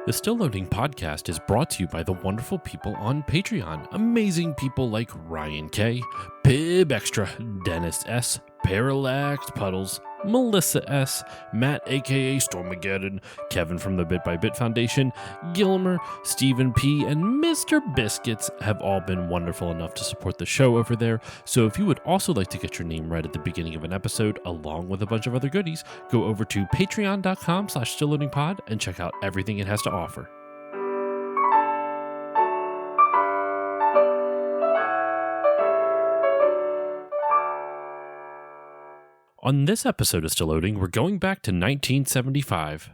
The Still Loading podcast is brought to you by the wonderful people on Patreon. Amazing people like Ryan K, Pib Extra, Dennis S, Parallax Puddles, Melissa S, Matt aka Stormageddon, Kevin from the Bit by Bit Foundation, Gilmer, Stephen P, and Mr. Biscuits have all been wonderful enough to support the show over there. So if you would also like to get your name read at the beginning of an episode, along with a bunch of other goodies, go over to patreon.com/stillloadingpod and check out everything it has to offer. On this episode of Still Loading, we're going back to 1975.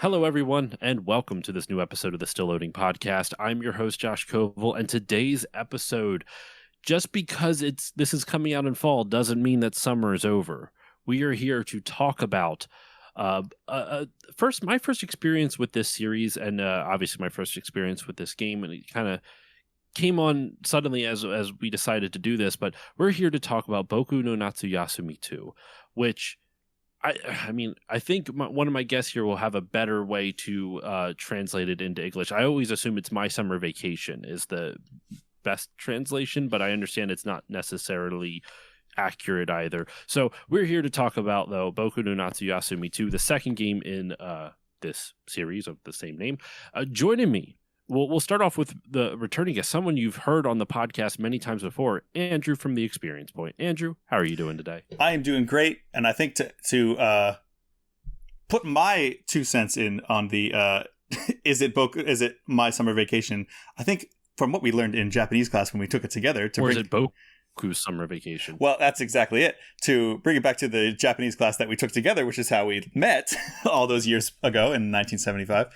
Hello, everyone, and welcome to this new episode of the Still Loading podcast. I'm your host, Josh Koval, and today's episode, just because this is coming out in fall, doesn't mean that summer is over. We are here to talk about my first experience with this series, and obviously my first experience with this game, and it kind of came on suddenly as we decided to do this, but we're here to talk about Boku no Natsuyasumi 2, which I mean, I think one of my guests here will have a better way to translate it into English. I always assume it's My Summer Vacation is the best translation, but I understand it's not necessarily accurate either. So we're here to talk about, though, Boku no Natsuyasumi 2, the second game in this series of the same name. Joining me, we'll start off with the returning guest, someone you've heard on the podcast many times before, Andrew from the Experience Point. Andrew, how are you doing today? I am doing great, and I think to put my 2 cents in on the is it My Summer Vacation? I think from what we learned in Japanese class when we took it together, is it Boku's Summer Vacation? Well, that's exactly it. To bring it back to the Japanese class that we took together, which is how we met all those years ago in 1975.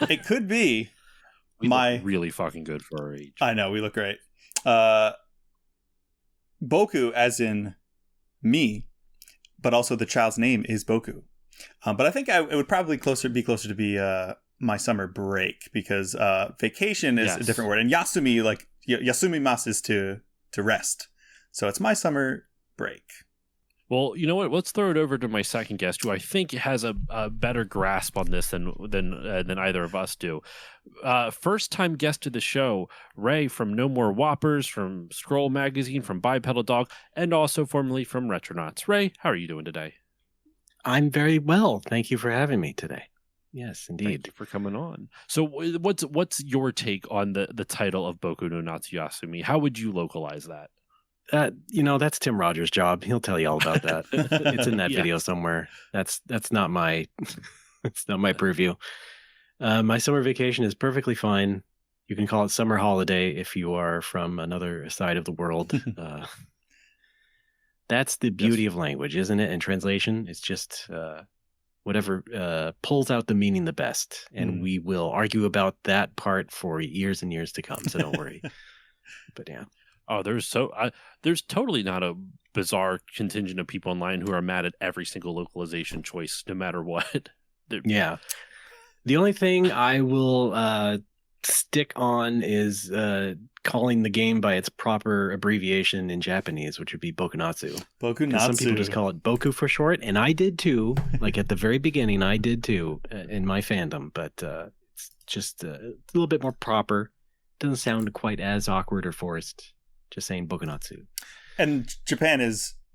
It could be we look really fucking good for our age. I know, we look great. Boku, as in me, but also the child's name is Boku. But I think it would probably be closer to be my summer break, because vacation is a different word, and Yasumi, like Yasumimasu, is to rest. So it's my summer break. Well, you know what? Let's throw it over to my second guest, who I think has a better grasp on this than either of us do. First-time guest to the show, Ray from No More Whoppers, from Scroll Magazine, from Bipedal Dog, and also formerly from Retronauts. Ray, how are you doing today? I'm very well. Thank you for having me today. Yes, indeed. Thank you for coming on. So what's your take on the title of Boku no Natsuyasumi? How would you localize that? That's Tim Rogers' job. He'll tell you all about that. It's in that video somewhere. That's not my it's not my purview. My summer vacation is perfectly fine. You can call it summer holiday if you are from another side of the world. That's the beauty of language, isn't it? And translation, it's just whatever pulls out the meaning the best. And we will argue about that part for years and years to come. So don't worry. But yeah. Oh, there's totally not a bizarre contingent of people online who are mad at every single localization choice, no matter what. Yeah. The only thing I will stick on is calling the game by its proper abbreviation in Japanese, which would be Bokunatsu. Bokunatsu. Some people just call it Boku for short, and I did too. Like at the very beginning, I did too in my fandom, but it's just a little bit more proper. Doesn't sound quite as awkward or forced. Just saying Bokunatsu. And Japan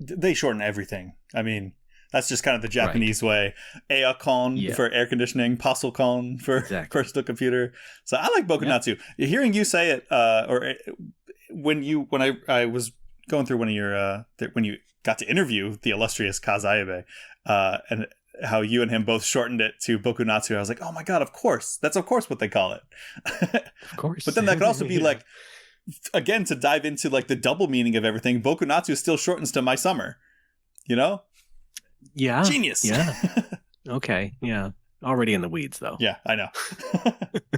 they shorten everything. I mean, that's just kind of the Japanese way. Aircon for air conditioning, Pasocon for personal computer. So I like Bokunatsu. Yeah. Hearing you say it, or when I was going through one of your, when you got to interview the illustrious Kazayebe, and how you and him both shortened it to Bokunatsu, I was like, oh my God, of course. That's of course what they call it. Of course. But then that could also be like, again, to dive into like the double meaning of everything, Bokunatsu still shortens to My Summer, you know? Yeah. Genius. Yeah. Okay. Yeah. Already in the weeds, though. Yeah, I know.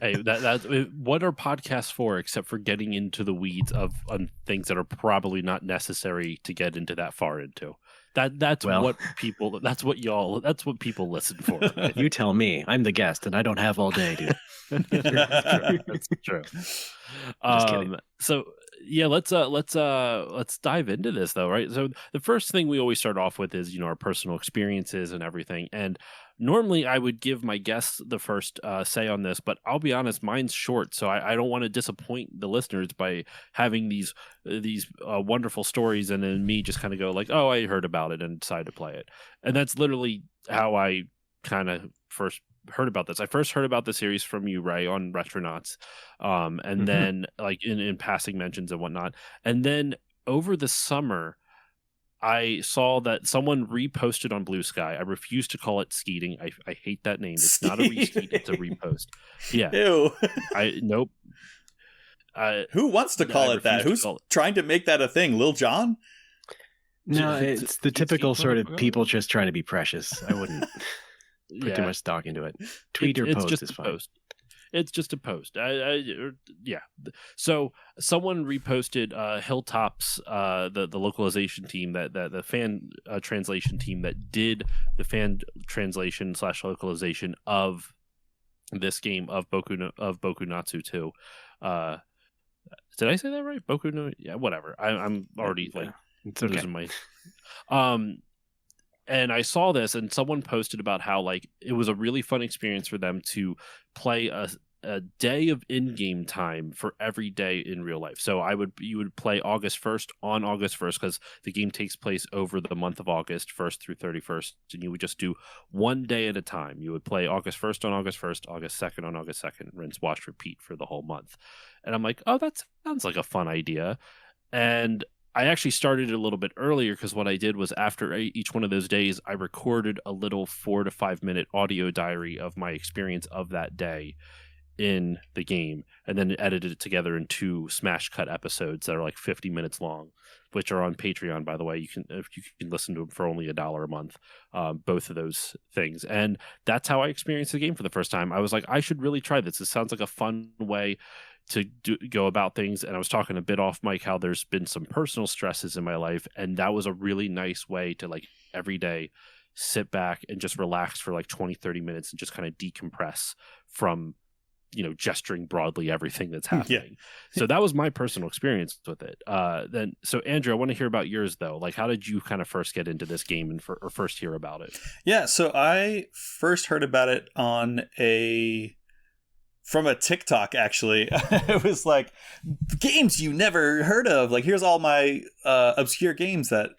Hey, what are podcasts for except for getting into the weeds on things that are probably not necessary to get into that far into? That's what people listen for. You tell me. I'm the guest, and I don't have all day, dude. That's true. Just kidding. So yeah, let's dive into this though, right? So the first thing we always start off with is our personal experiences and everything, and normally I would give my guests the first say on this, but I'll be honest, mine's short, so I don't want to disappoint the listeners by having these wonderful stories and then me just kind of go like, oh, I heard about it and decided to play it. And that's literally how I kind of first heard about this. I first heard about the series from you, Ray, on Retronauts, and then like in passing mentions and whatnot. And then over the summer, I saw that someone reposted on Blue Sky. I refuse to call it skeeting. I hate that name. It's not a reskeet. It's a repost. Yeah. Ew. Nope. Who wants to call it that? Who's trying to make that a thing? Lil Jon? No, it's the typical sort of people just trying to be precious. I wouldn't put too much stock into it. Tweet or post is fine. Post. It's just a post. Yeah. So someone reposted Hilltop's the localization team that the fan translation team that did the fan translation / localization of this game of Boku Natsu 2. Did I say that right? Boku no, yeah, whatever. I'm already like losing my. And I saw this, and someone posted about how like it was a really fun experience for them to play a day of in-game time for every day in real life. So you would play August 1st on August 1st because the game takes place over the month of August 1st through 31st, and you would just do one day at a time. You would play August 1st on August 1st, August 2nd on August 2nd, rinse, wash, repeat for the whole month. And I'm like, oh, that sounds like a fun idea. And I actually started a little bit earlier because what I did was after each one of those days, I recorded a little 4 to 5 minute audio diary of my experience of that day in the game, and then edited it together in 2 smash cut episodes that are like 50 minutes long, which are on Patreon, by the way. You can listen to them for only $1 a month, both of those things. And that's how I experienced the game for the first time. I was like, I should really try this. It sounds like a fun way to go about things. And I was talking a bit off mic how there's been some personal stresses in my life, and that was a really nice way to like every day sit back and just relax for like 20-30 minutes and just kind of decompress from gesturing broadly everything that's happening. So that was my personal experience with it. So Andrew, I want to hear about yours though. Like, how did you kind of first get into this game or first hear about it? Yeah, so I first heard about it from a TikTok, actually. It was like, games you never heard of. Like, here's all my obscure games that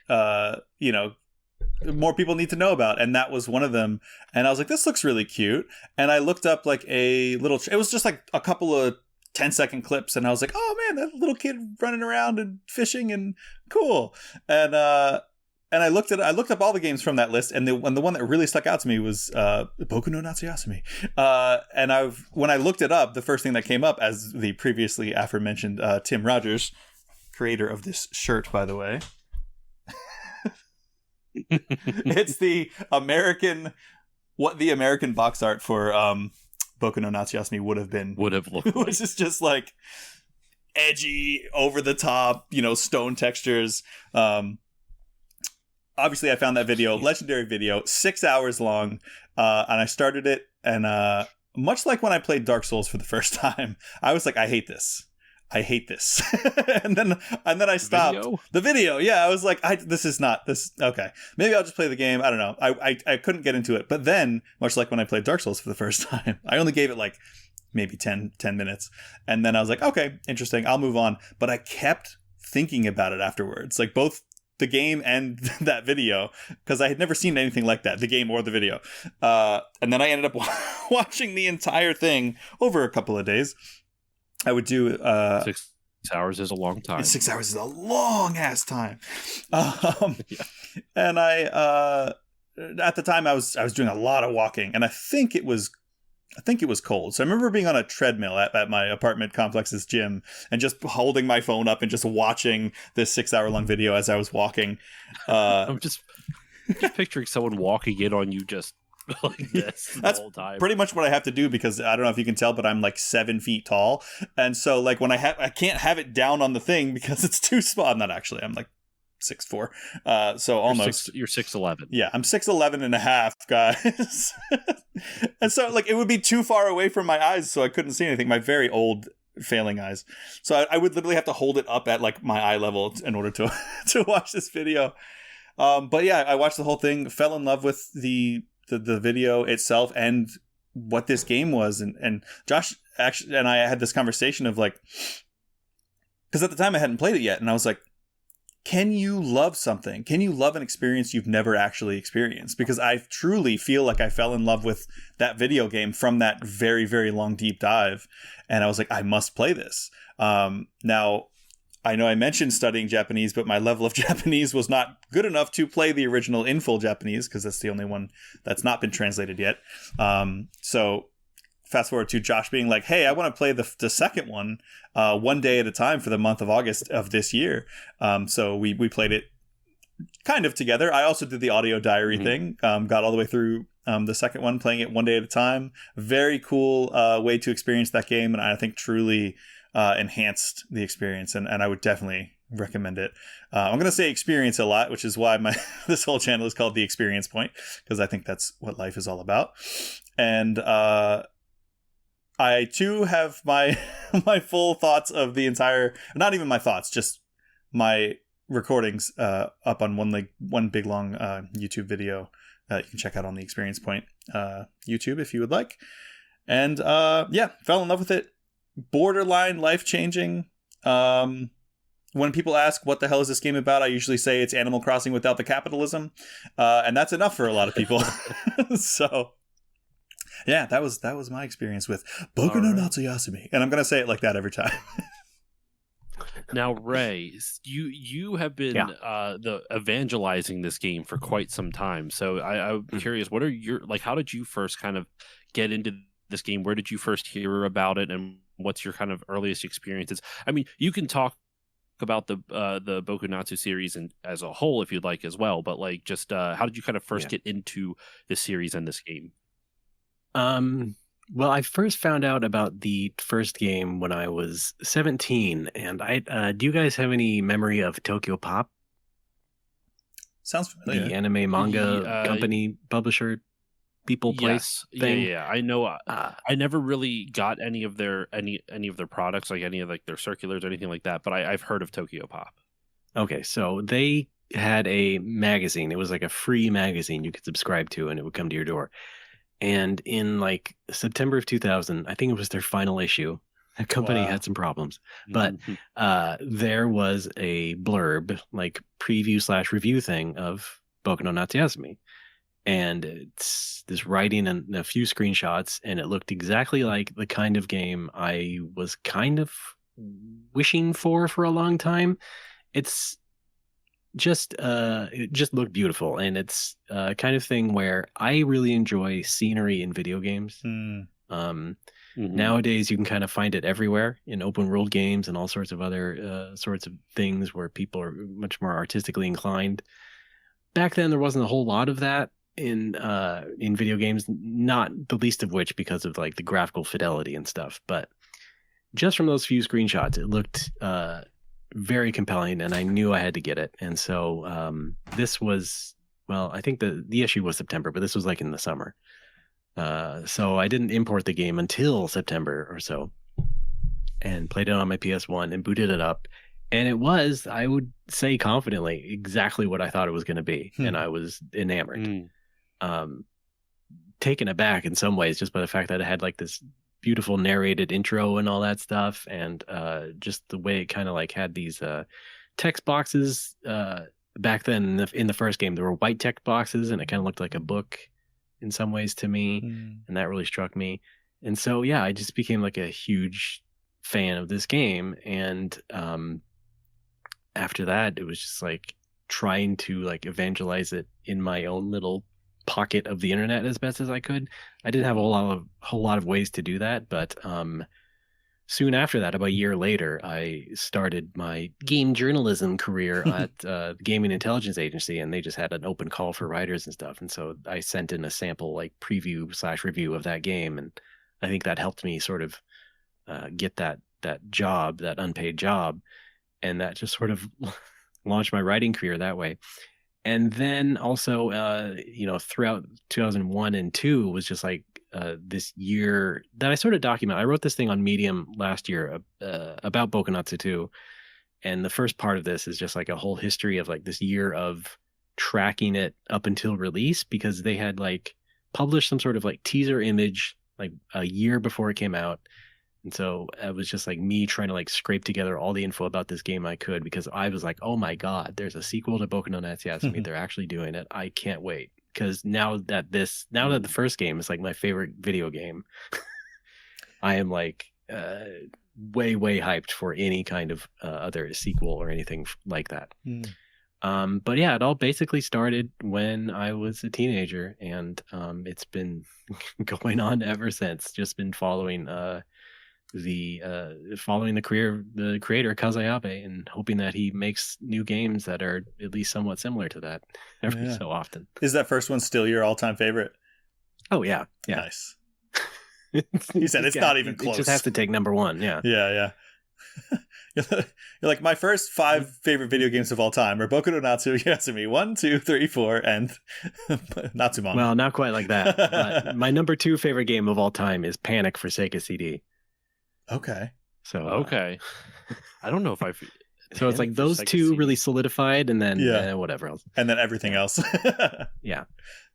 more people need to know about, and that was one of them. And I was like, this looks really cute. And I looked up like it was just like a couple of 10-second clips, and I was like, oh man, that little kid running around and fishing and cool. And I looked up all the games from that list, and the one that really stuck out to me was Boku no Natsuyasumi. And when I looked it up, the first thing that came up as the previously aforementioned Tim Rogers, creator of this shirt, by the way. It's the American box art for Boku no Natsuyasumi would have looked like. Which is just like edgy, over the top, stone textures. Obviously I found that video, legendary video, 6 hours long, and I started it, and much like when I played Dark Souls for the first time, I was like, I hate this. and then I stopped the video. Yeah, I was like, this is not this. Okay, maybe I'll just play the game. I don't know. I couldn't get into it. But then, much like when I played Dark Souls for the first time, I only gave it like maybe 10 minutes. And then I was like, okay, interesting. I'll move on. But I kept thinking about it afterwards, like both the game and that video, because I had never seen anything like that, the game or the video. And then I ended up watching the entire thing over a couple of days. I would do 6 hours is a long time. 6 hours is a long ass time. And I at the time I was doing a lot of walking, and I think it was cold. So I remember being on a treadmill at my apartment complex's gym and just holding my phone up and just watching this 6 hour long video as I was walking. I'm just picturing someone walking in on you just like this That's the whole time. Pretty much what I have to do, because I don't know if you can tell, but I'm like 7 feet tall, and so like when I can't have it down on the thing because it's too small. I'm not actually. I'm like 6'4", so almost. You're 6'11". Yeah, I'm 6'11 and a half, guys. And so like it would be too far away from my eyes, so I couldn't see anything. My very old failing eyes. So I would literally have to hold it up at like my eye level in order to to watch this video. But yeah, I watched the whole thing, fell in love with the video itself and what this game was, and Josh actually and I had this conversation of like, because at the time I hadn't played it yet, and I was like, can you love something? Can you love an experience you've never actually experienced? Because I truly feel like I fell in love with that video game from that very, very long deep dive. And I was like, I must play this. Now, I know I mentioned studying Japanese, but my level of Japanese was not good enough to play the original in full Japanese, because that's the only one that's not been translated yet. So fast forward to Josh being like, hey, I want to play the second one day at a time for the month of August of this year. So we played it kind of together. I also did the audio diary thing, got all the way through the second one, playing it one day at a time. Very cool way to experience that game, and I think truly enhanced the experience, and I would definitely recommend it. I'm going to say experience a lot, which is why this whole channel is called The Experience Point, because I think that's what life is all about. And I too have my full thoughts of the entire, not even my thoughts, just my recordings up on one big long YouTube video you can check out on the Experience Point YouTube if you would like. And yeah, fell in love with it. Borderline life-changing. When people ask what the hell is this game about, I usually say it's Animal Crossing without the capitalism, and that's enough for a lot of people. So yeah, that was my experience with Boku no Natsuyasumi, and I'm gonna say it like that every time. Now, Ray, you have been evangelizing this game for quite some time. So I'm curious, what are your how did you first kind of get into this game? Where did you first hear about it, and what's your kind of earliest experiences? I mean, you can talk about the Boku Natsu series and as a whole if you'd like as well, but like just how did you kind of first get into this series and this game? Well, I first found out about the first game when I was 17, and do you guys have any memory of Tokyo Pop? Sounds familiar. The anime manga company, publisher, people, place thing. Yeah, I know. I never really got any of their products, like any of like their circulars or anything like that, but I've heard of Tokyo Pop. Okay, so they had a magazine. It was like a free magazine you could subscribe to, and it would come to your door. And in like September of 2000, I think it was their final issue. The company had some problems, but there was a blurb, like preview/review thing of Boku no Natsuyasumi. And it's this writing and a few screenshots, and it looked exactly like the kind of game I was kind of wishing for a long time. It's just it just looked beautiful, and it's kind of thing where I really enjoy scenery in video games. Nowadays you can kind of find it everywhere in open world games and all sorts of other sorts of things where people are much more artistically inclined. Back then there wasn't a whole lot of that in video games, not the least of which because of like the graphical fidelity and stuff, but just from those few screenshots it looked very compelling, and I knew I had to get it. And so this was, well, I think the issue was September, but this was like in the summer. So I didn't import the game until September or so, and played it on my PS1 and booted it up. And it was, I would say confidently, exactly what I thought it was going to be. And I was enamored. Taken aback in some ways just by the fact that it had like this beautiful narrated intro and all that stuff, and just the way it kind of like had these text boxes. Back then in the first game there were white text boxes, and it kind of looked like a book in some ways to me, and that really struck me. And so yeah, I just became like a huge fan of this game. And after that it was just like trying to like evangelize it in my own little pocket of the internet as best as I could. I didn't have a whole lot of ways to do that, but soon after that, about a year later, I started my game journalism career at the Gaming Intelligence Agency, and they just had an open call for writers and stuff. And so I sent in a sample like preview/review of that game, and I think that helped me sort of get that job, that unpaid job, and that just sort of launched my writing career that way. And then also, throughout 2001 and 2 was just like this year that I sort of document. I wrote this thing on Medium last year about Boku 2. And the first part of this is just like a whole history of like this year of tracking it up until release, because they had like published some sort of like teaser image like a year before it came out. And so it was just like me trying to like scrape together all the info about this game I could, because I was like, oh my God, there's a sequel to Boku no Natsuyasumi. They're actually doing it. I can't wait. Because now that the first game is like my favorite video game, I am like way hyped for any kind of other sequel or anything like that. But yeah, it all basically started when I was a teenager, and it's been going on ever since. Just been following the career of the creator Kazayabe, and hoping that he makes new games that are at least somewhat similar to that every so often. Is that first one still your all-time favorite? Oh yeah. Nice. You said it's not even close. It just has to take number one. Yeah. You're like, my first 5 favorite video games of all time are Boku no Natsuyasumi 1, 2, 3, 4, and Natsumon. Well, not quite like that. But my number 2 favorite game of all time is Panic for Sega CD. Okay. So okay. I don't know if I've. So it's like those two really solidified, and then whatever else, and then everything else. Yeah.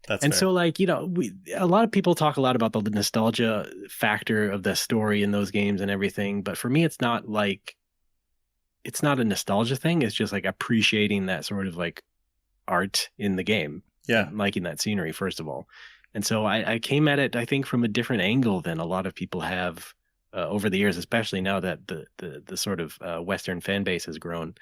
That's and fair. So like, a lot of people talk a lot about the nostalgia factor of the story in those games and everything, but for me, it's not a nostalgia thing. It's just like appreciating that sort of like art in the game. Yeah. Liking that scenery, first of all. And so I came at it, I think, from a different angle than a lot of people have over the years, especially now that the sort of Western fan base has grown,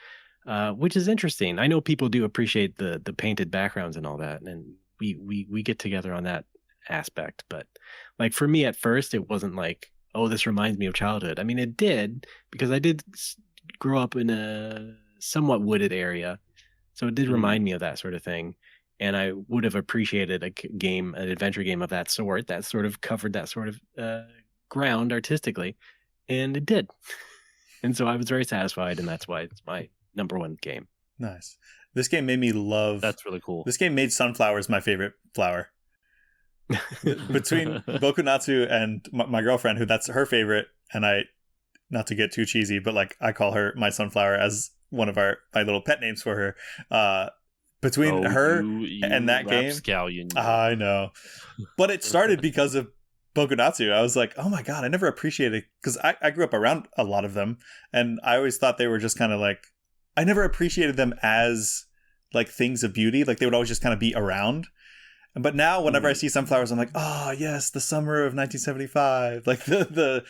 which is interesting. I know people do appreciate the painted backgrounds and all that, and we get together on that aspect. But like for me at first, it wasn't like, oh, this reminds me of childhood. I mean, it did, because I did grow up in a somewhat wooded area, so it did remind me of that sort of thing. And I would have appreciated an adventure game of that sort of covered that sort of ground artistically, and it did. And so I was very satisfied, and that's why it's my number 1 game. Nice. This game made me love. That's really cool. This game made sunflowers my favorite flower. Between Boku Natsu and my girlfriend, who that's her favorite, and I, not to get too cheesy, but like I call her my sunflower as one of my little pet names for her. Between her and that game, scallion. I know, but it started because of Boku Natsu. I was like, oh my God, I never appreciated, because I grew up around a lot of them, and I always thought they were just kind of like, I never appreciated them as like things of beauty. Like they would always just kind of be around. But now whenever I see sunflowers, I'm like, oh yes, the summer of 1975. Like the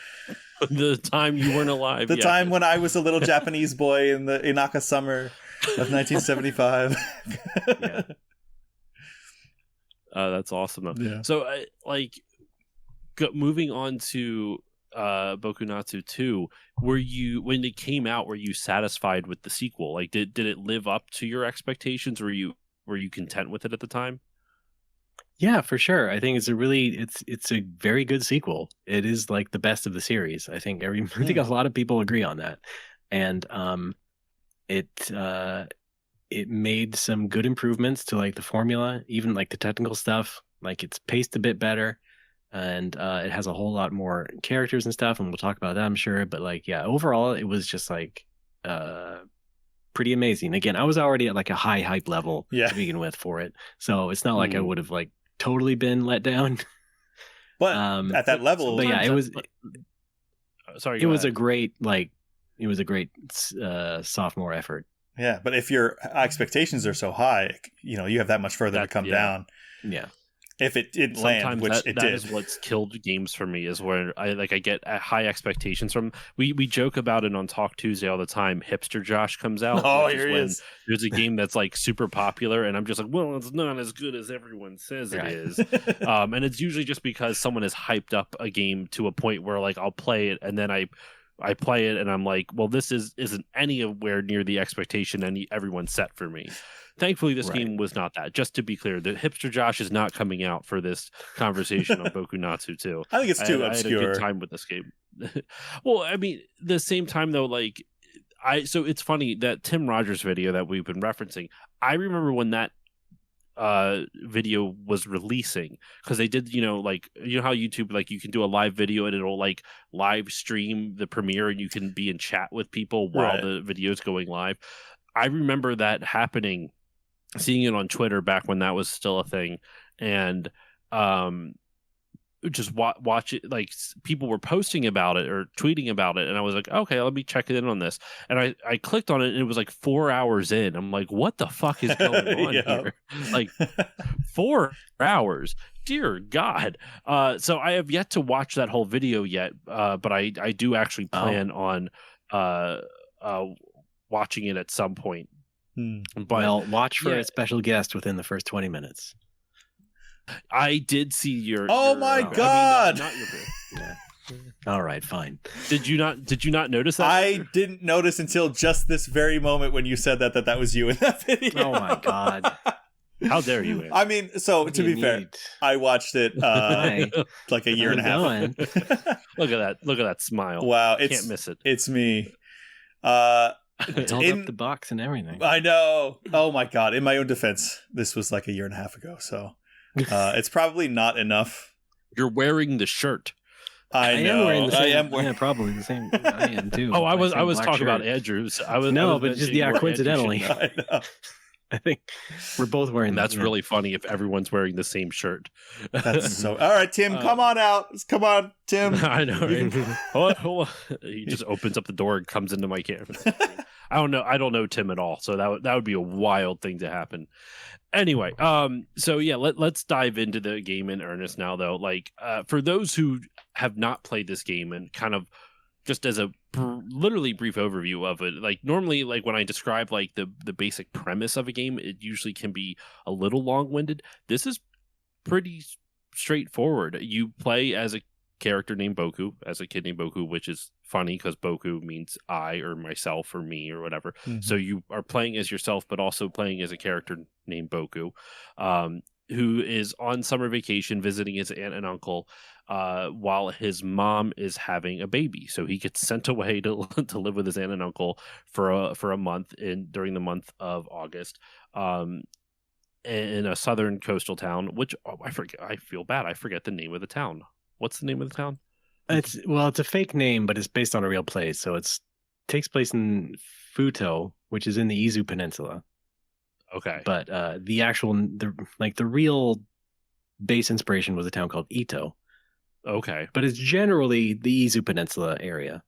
time you weren't alive. The time when I was a little Japanese boy in the Inaka summer of 1975. Yeah. That's awesome. Yeah. So moving on to Boku Natsu 2, when it came out, were you satisfied with the sequel? Like did it live up to your expectations? Were you content with it at the time? Yeah, for sure. I think it's a very good sequel. It is like the best of the series. I think I think a lot of people agree on that. And it made some good improvements to like the formula, even like the technical stuff. Like it's paced a bit better, and it has a whole lot more characters and stuff, and we'll talk about that, I'm sure. But like, yeah, overall it was just like pretty amazing. Again, I was already at like a high hype level to begin with for it, so it's not like I would have like totally been let down. But at that level, but yeah, it was. Sorry, it was a great sophomore effort. Yeah, but if your expectations are so high, you have that much further to come down. Yeah. If it didn't land, which it did. That is what's killed games for me, is where I get high expectations from. We joke about it on Talk Tuesday all the time. Hipster Josh comes out. Oh, here he is. There's a game that's like super popular, and I'm just like, well, it's not as good as everyone says it is. And it's usually just because someone has hyped up a game to a point where like I'll play it, and then I play it and I'm like, well, this isn't anywhere near the expectation everyone set for me. Thankfully, this game was not that. Just to be clear, the hipster Josh is not coming out for this conversation on Boku Natsu 2. I think it's too obscure. I had a good time with this game. Well, I mean, the same time though, like so it's funny that Tim Rogers video that we've been referencing. I remember when that video was releasing, because they did, like, how YouTube, like, you can do a live video and it'll like live stream the premiere and you can be in chat with people while the video is going live. I remember that happening, seeing it on Twitter back when that was still a thing, and just watch it. Like, people were posting about it or tweeting about it, and I was like, okay, let me check in on this. And I clicked on it, and it was like 4 hours in. I'm like, what the fuck is going on here? Like, 4 hours, dear God. So I have yet to watch that whole video yet, but I do actually plan on watching it at some point. But well, watch for a special guest within the first 20 minutes. I did see your. Oh my God! Not your yeah. All right, fine. Did you not notice that? I didn't notice until just this very moment when you said that was you in that video. Oh my God! How dare you? I mean, so to be fair, I watched it like a year and a half. Look at that smile! Wow, can't miss it. It's me. Held up the box and everything. I know. Oh my God! In my own defense, this was like a year and a half ago, so. It's probably not enough. You're wearing the shirt. I know. Am wearing the same, I am wearing... Yeah, probably the same. I am too. Oh, I was talking about Andrew's. But just coincidentally. I know. I think we're both wearing. That's really funny if everyone's wearing the same shirt. That's so. All right, Tim, come on out. Come on, Tim. I know. Right? hold on. He just opens up the door and comes into my camera. I don't know Tim at all, so that would be a wild thing to happen. Anyway, so yeah, let's dive into the game in earnest now, though. Like, for those who have not played this game, and kind of just as a literally brief overview of it, like, normally, like, when I describe like the basic premise of a game, it usually can be a little long-winded. This is pretty straightforward. You play as a character named Boku, as a kid named Boku, which is funny because Boku means I or myself or me or whatever. Mm-hmm. So you are playing as yourself, but also playing as a character named Boku, who is on summer vacation visiting his aunt and uncle while his mom is having a baby. So he gets sent away to live with his aunt and uncle for a month during the month of August. In a southern coastal town, which I forget. I feel bad. I forget the name of the town. What's the name of the town? It's a fake name, but it's based on a real place. So it takes place in Futo, which is in the Izu Peninsula. Okay. But the real base inspiration was a town called Ito. Okay. But it's generally the Izu Peninsula area.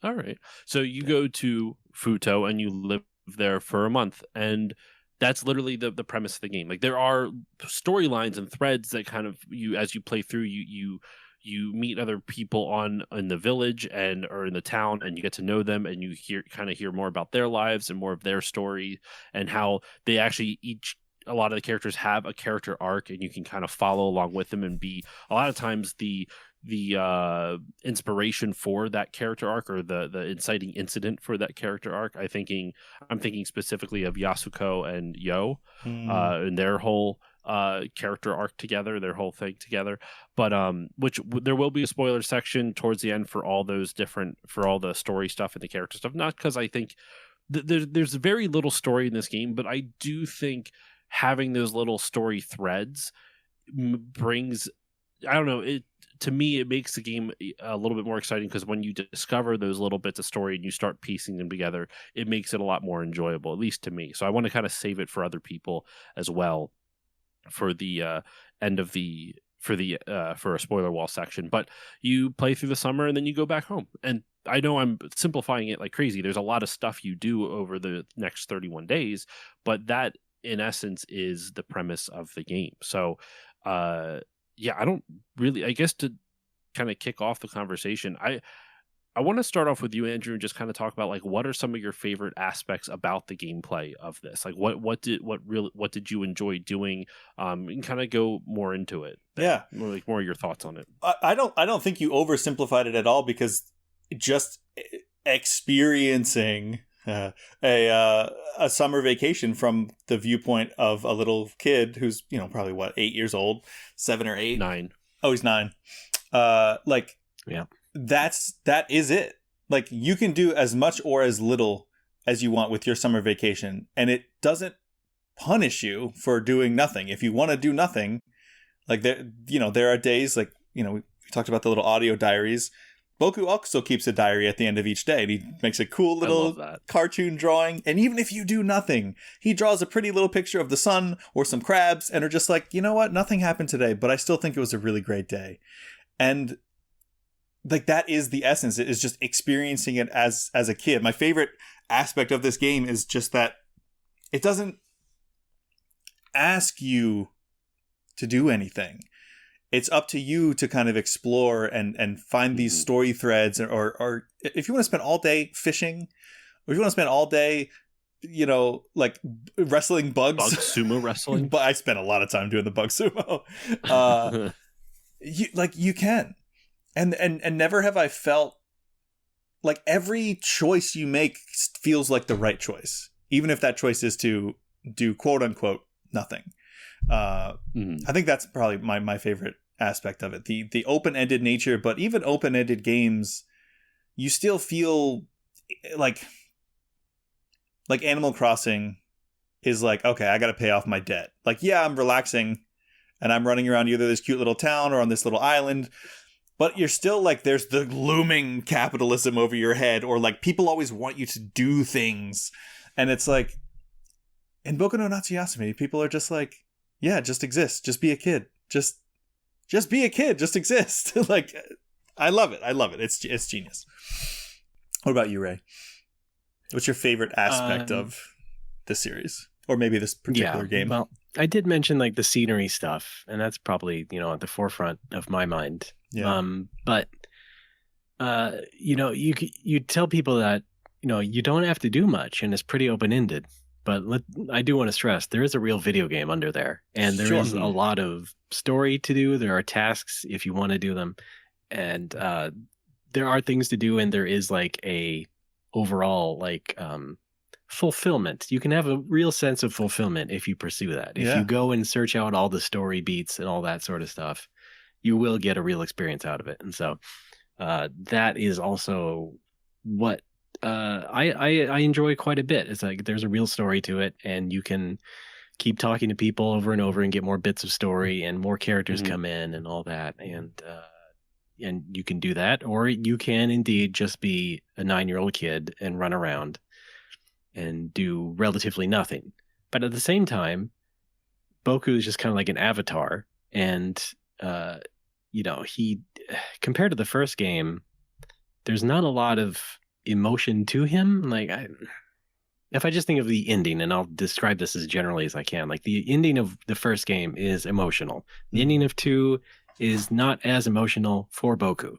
All right. So you go to Futo and you live there for a month, and that's literally the premise of the game. Like, there are storylines and threads that kind of as you play through, you meet other people in the village or in the town, and you get to know them, and you hear more about their lives and more of their story, and how they actually a lot of the characters have a character arc, and you can kind of follow along with them and be a lot of times the inspiration for that character arc, or the inciting incident for that character arc. I'm thinking specifically of Yasuko and Yo, and their whole character arc together, their whole thing together. But which there will be a spoiler section towards the end for all the story stuff and the character stuff. Not because I think there's very little story in this game, but I do think having those little story threads brings, I don't know, to me, it makes the game a little bit more exciting, because when you discover those little bits of story and you start piecing them together, it makes it a lot more enjoyable, at least to me. So I want to kind of save it for other people as well for the end of for a spoiler wall section. But you play through the summer and then you go back home. And I know I'm simplifying it like crazy. There's a lot of stuff you do over the next 31 days, but that in essence is the premise of the game. So, yeah, I guess to kind of kick off the conversation, I want to start off with you, Andrew, and just kind of talk about, like, what are some of your favorite aspects about the gameplay of this? Like, what did you enjoy doing? And kind of go more into it. Yeah, more of your thoughts on it. I don't think you oversimplified it at all, because just experiencing a summer vacation from the viewpoint of a little kid who's, probably 8 years old, 7 or 8, 9. Oh, he's 9. Yeah, that is it. Like, you can do as much or as little as you want with your summer vacation, and it doesn't punish you for doing nothing. If you want to do nothing, like there are days, like, we talked about the little audio diaries. Boku also keeps a diary at the end of each day, and he makes a cool little cartoon drawing. And even if you do nothing, he draws a pretty little picture of the sun or some crabs, and are just like, you know what? Nothing happened today, but I still think it was a really great day. And like, that is the essence. It is just experiencing it as a kid. My favorite aspect of this game is just that it doesn't ask you to do anything. It's up to you to kind of explore and find these story threads, or if you want to spend all day fishing, or if you want to spend all day, like wrestling bugs. Bug sumo wrestling? But I spent a lot of time doing the bug sumo. You can. And never have I felt like every choice you make feels like the right choice, even if that choice is to do quote unquote nothing. I think that's probably my favorite aspect of it. The open-ended nature, but even open-ended games, you still feel like Animal Crossing is like, okay, I got to pay off my debt. Like, yeah, I'm relaxing and I'm running around either this cute little town or on this little island, but you're still like, there's the looming capitalism over your head, or like people always want you to do things. And it's like, in Boku no Natsuyasumi, people are just like, yeah, just exist. Just be a kid. Just be a kid. Just exist. Like, I love it. It's genius. What about you, Ray? What's your favorite aspect of this series? Or maybe this particular game? Well, I did mention like the scenery stuff, and that's probably, at the forefront of my mind. Yeah. But you tell people that, you don't have to do much, and it's pretty open-ended. But I do want to stress, there is a real video game under there, and there is a lot of story to do. There are tasks if you want to do them, and there are things to do, and there is like a overall like fulfillment. You can have a real sense of fulfillment if you pursue that. If you go and search out all the story beats and all that sort of stuff, you will get a real experience out of it. And so that is also what I enjoy quite a bit. It's like there's a real story to it, and you can keep talking to people over and over and get more bits of story, and more characters come in and all that. And you can do that, or you can indeed just be a 9-year-old kid and run around and do relatively nothing. But at the same time, Boku is just kind of like an avatar, and he, compared to the first game, there's not a lot of emotion to him. Like, if I just think of the ending, and I'll describe this as generally as I can, like the ending of the first game is emotional. The ending of 2 is not as emotional for Boku.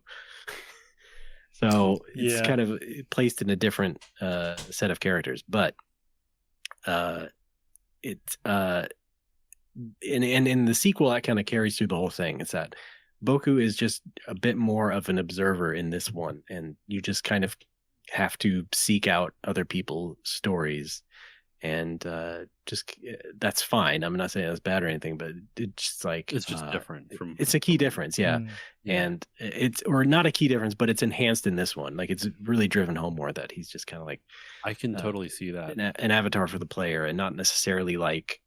So it's kind of placed in a different set of characters, but it's and in the sequel that kind of carries through the whole thing. It's that Boku is just a bit more of an observer in this one, and you just kind of have to seek out other people's stories, and that's fine. I'm not saying that's bad or anything, but it's like it's just different from. It's a key difference, and it's, or not a key difference, but it's enhanced in this one. Like, it's really driven home more that he's just kind of like, I can totally see that, an avatar for the player, and not necessarily like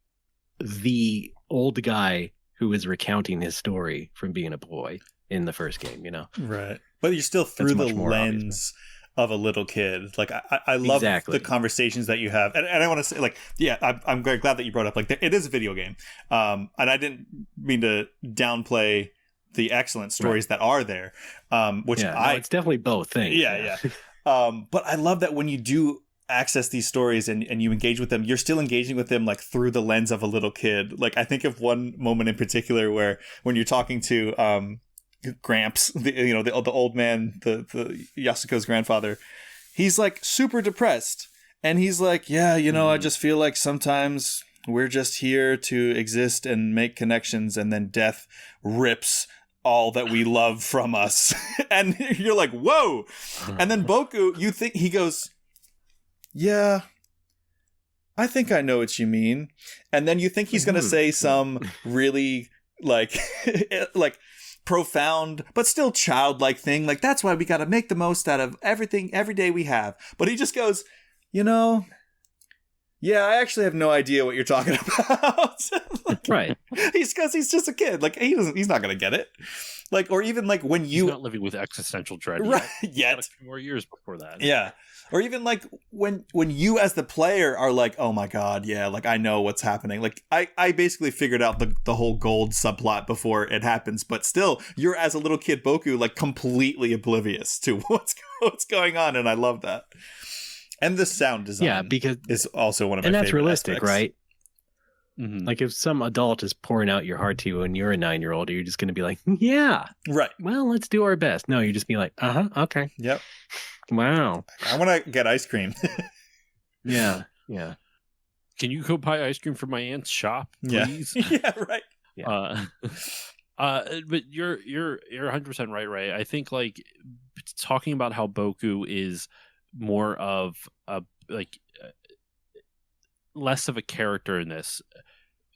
the old guy who is recounting his story from being a boy in the first game. Right? But you're still through the lens of a little kid. Like, I love the conversations that you have, and I want to say, like, I'm very glad that you brought up, like, it is a video game, and I didn't mean to downplay the excellent stories that are there, which it's definitely both things. But I love that when you do access these stories and you engage with them, you're still engaging with them like through the lens of a little kid. Like, I think of one moment in particular where when you're talking to Gramps, the old man, the Yasuko's grandfather, he's like super depressed, and he's like, I just feel like sometimes we're just here to exist and make connections, and then death rips all that we love from us. And you're like, whoa. And then Boku, you think he goes, yeah, I think I know what you mean. And then you think he's going to say some really like profound, but still childlike thing. Like, that's why we got to make the most out of everything, every day we have. But he just goes, yeah, I actually have no idea what you're talking about. Like, right. He's just a kid. Like, he's not going to get it. Like, or even like when he's not living with existential dread yet. A few more years before that. Yeah. Or even like when you as the player are like, oh my God, yeah, like I know what's happening. Like I basically figured out the whole gold subplot before it happens, but still you're as a little kid Boku like completely oblivious to what's going on, and I love that. And the sound design is also one of my favorite. And that's realistic, aspects. Right? Mm-hmm. Like if some adult is pouring out your heart to you and you're a 9-year-old, you're just going to be like, yeah, right. Well, let's do our best. No, you just be like, okay. Yep. Wow. I want to get ice cream. Yeah. Can you go buy ice cream from my aunt's shop, please? Yeah, right. Yeah. But you're 100% right, Ray. I think like talking about how Boku is more of a less of a character in this.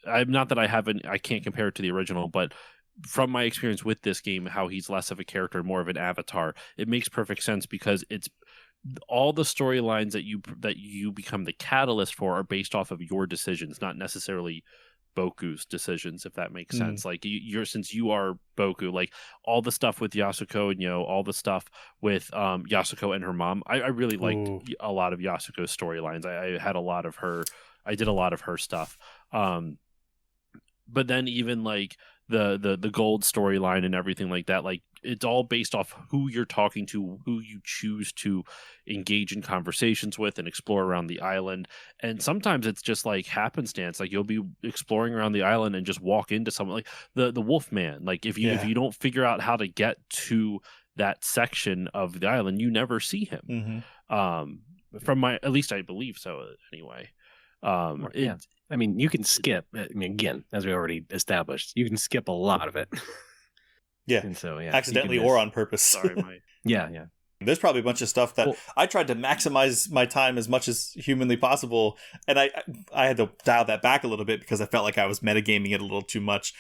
I'm not that I can't compare it to the original, but from my experience with this game, how he's less of a character, more of an avatar, it makes perfect sense because it's all the storylines that you become the catalyst for are based off of your decisions, not necessarily Boku's decisions, if that makes sense. Like since you are Boku, like all the stuff with Yasuko and all the stuff with Yasuko and her mom, I really liked a lot of Yasuko's storylines. I had a lot of her. I did a lot of her stuff. But then even like the gold storyline and everything like that, like it's all based off who you're talking to, who you choose to engage in conversations with and explore around the island. And sometimes it's just like happenstance. Like you'll be exploring around the island and just walk into someone like the Wolf Man. Like if you don't figure out how to get to that section of the island, you never see him. From at least I believe so anyway. I mean, you can skip. I mean, again, as we already established, you can skip a lot of it. Yeah. And so, accidentally or on purpose. Sorry, yeah. There's probably a bunch of stuff that I tried to maximize my time as much as humanly possible, and I had to dial that back a little bit because I felt like I was metagaming it a little too much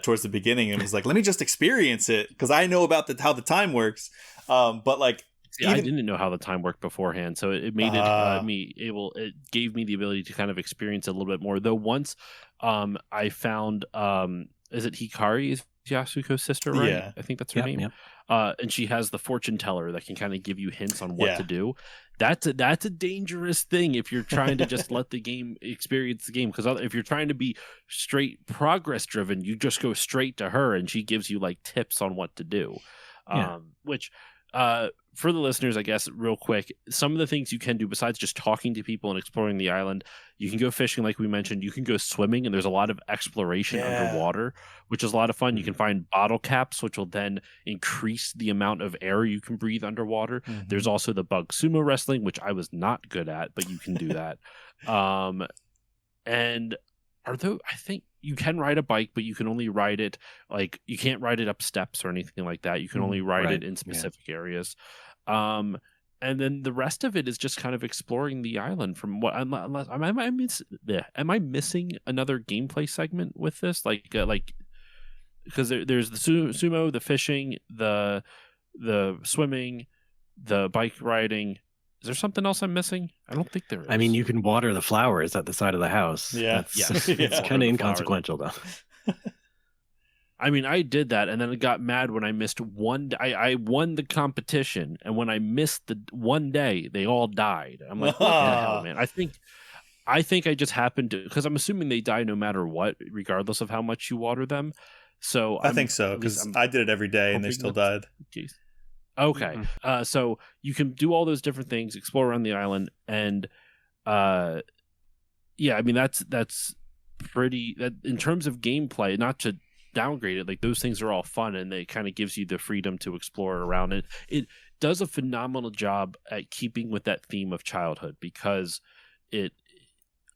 towards the beginning, and was like, let me just experience it because I know about how the time works. But like. I didn't know how the time worked beforehand, so it made it gave me the ability to kind of experience it a little bit more. Though once I found is it Hikari is Yasuko's sister, right? Yeah. I think that's her name. Yep. And she has the fortune teller that can kind of give you hints on what to do. That's a dangerous thing if you're trying to just let the game experience the game, because if you're trying to be straight progress driven, you just go straight to her and she gives you like tips on what to do. Which for the listeners, I guess, real quick, some of the things you can do besides just talking to people and exploring the island, you can go fishing, like we mentioned. You can go swimming, and there's a lot of exploration underwater, which is a lot of fun. You can find bottle caps, which will then increase the amount of air you can breathe underwater. There's also the bug sumo wrestling, which I was not good at, but you can do that. And I think you can ride a bike, but you can only ride it you can't ride it up steps or anything like that. You can only ride it in specific areas. And then the rest of it is just kind of exploring the island from what unless am I missing another gameplay segment with this? Because there's the sumo, the fishing, the swimming, the bike riding. Is there something else I'm missing? I don't think there is. I mean, you can water the flowers at the side of the house. Yeah. It's kind of inconsequential, though. I mean, I did that, and then I got mad when I missed one. I won the competition, and when I missed the one day, they all died. I'm like, what the hell, man? I think I just happened to, because I'm assuming they die no matter what, regardless of how much you water them. So I think so, because I did it every day, and they still died. Geez. Okay. So you can do all those different things, explore around the island, and I mean that's pretty. That in terms of gameplay, not to downgrade it, like those things are all fun, and it kind of gives you the freedom to explore around it. It does a phenomenal job at keeping with that theme of childhood, because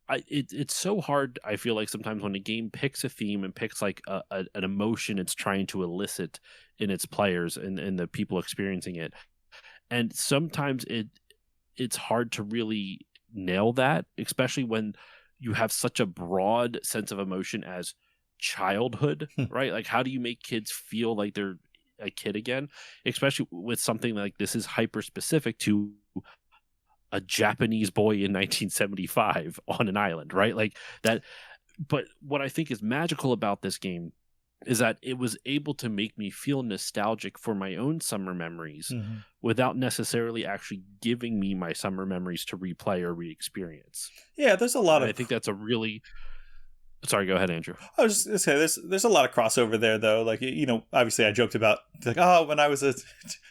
it's so hard. I feel like sometimes when a game picks a theme and picks like an emotion it's trying to elicit in its players and the people experiencing it, and sometimes it's hard to really nail that, especially when you have such a broad sense of emotion as childhood, right? Like, how do you make kids feel like they're a kid again, especially with something like this is hyper specific to a Japanese boy in 1975 on an island, right? Like that. But what I think is magical about this game is that it was able to make me feel nostalgic for my own summer memories without necessarily actually giving me my summer memories to replay or re-experience. Yeah, there's a lot of... I think that's a really... Sorry, go ahead, Andrew. I was just going to say, there's a lot of crossover there, though. Like, obviously I joked about, like, oh, when I was a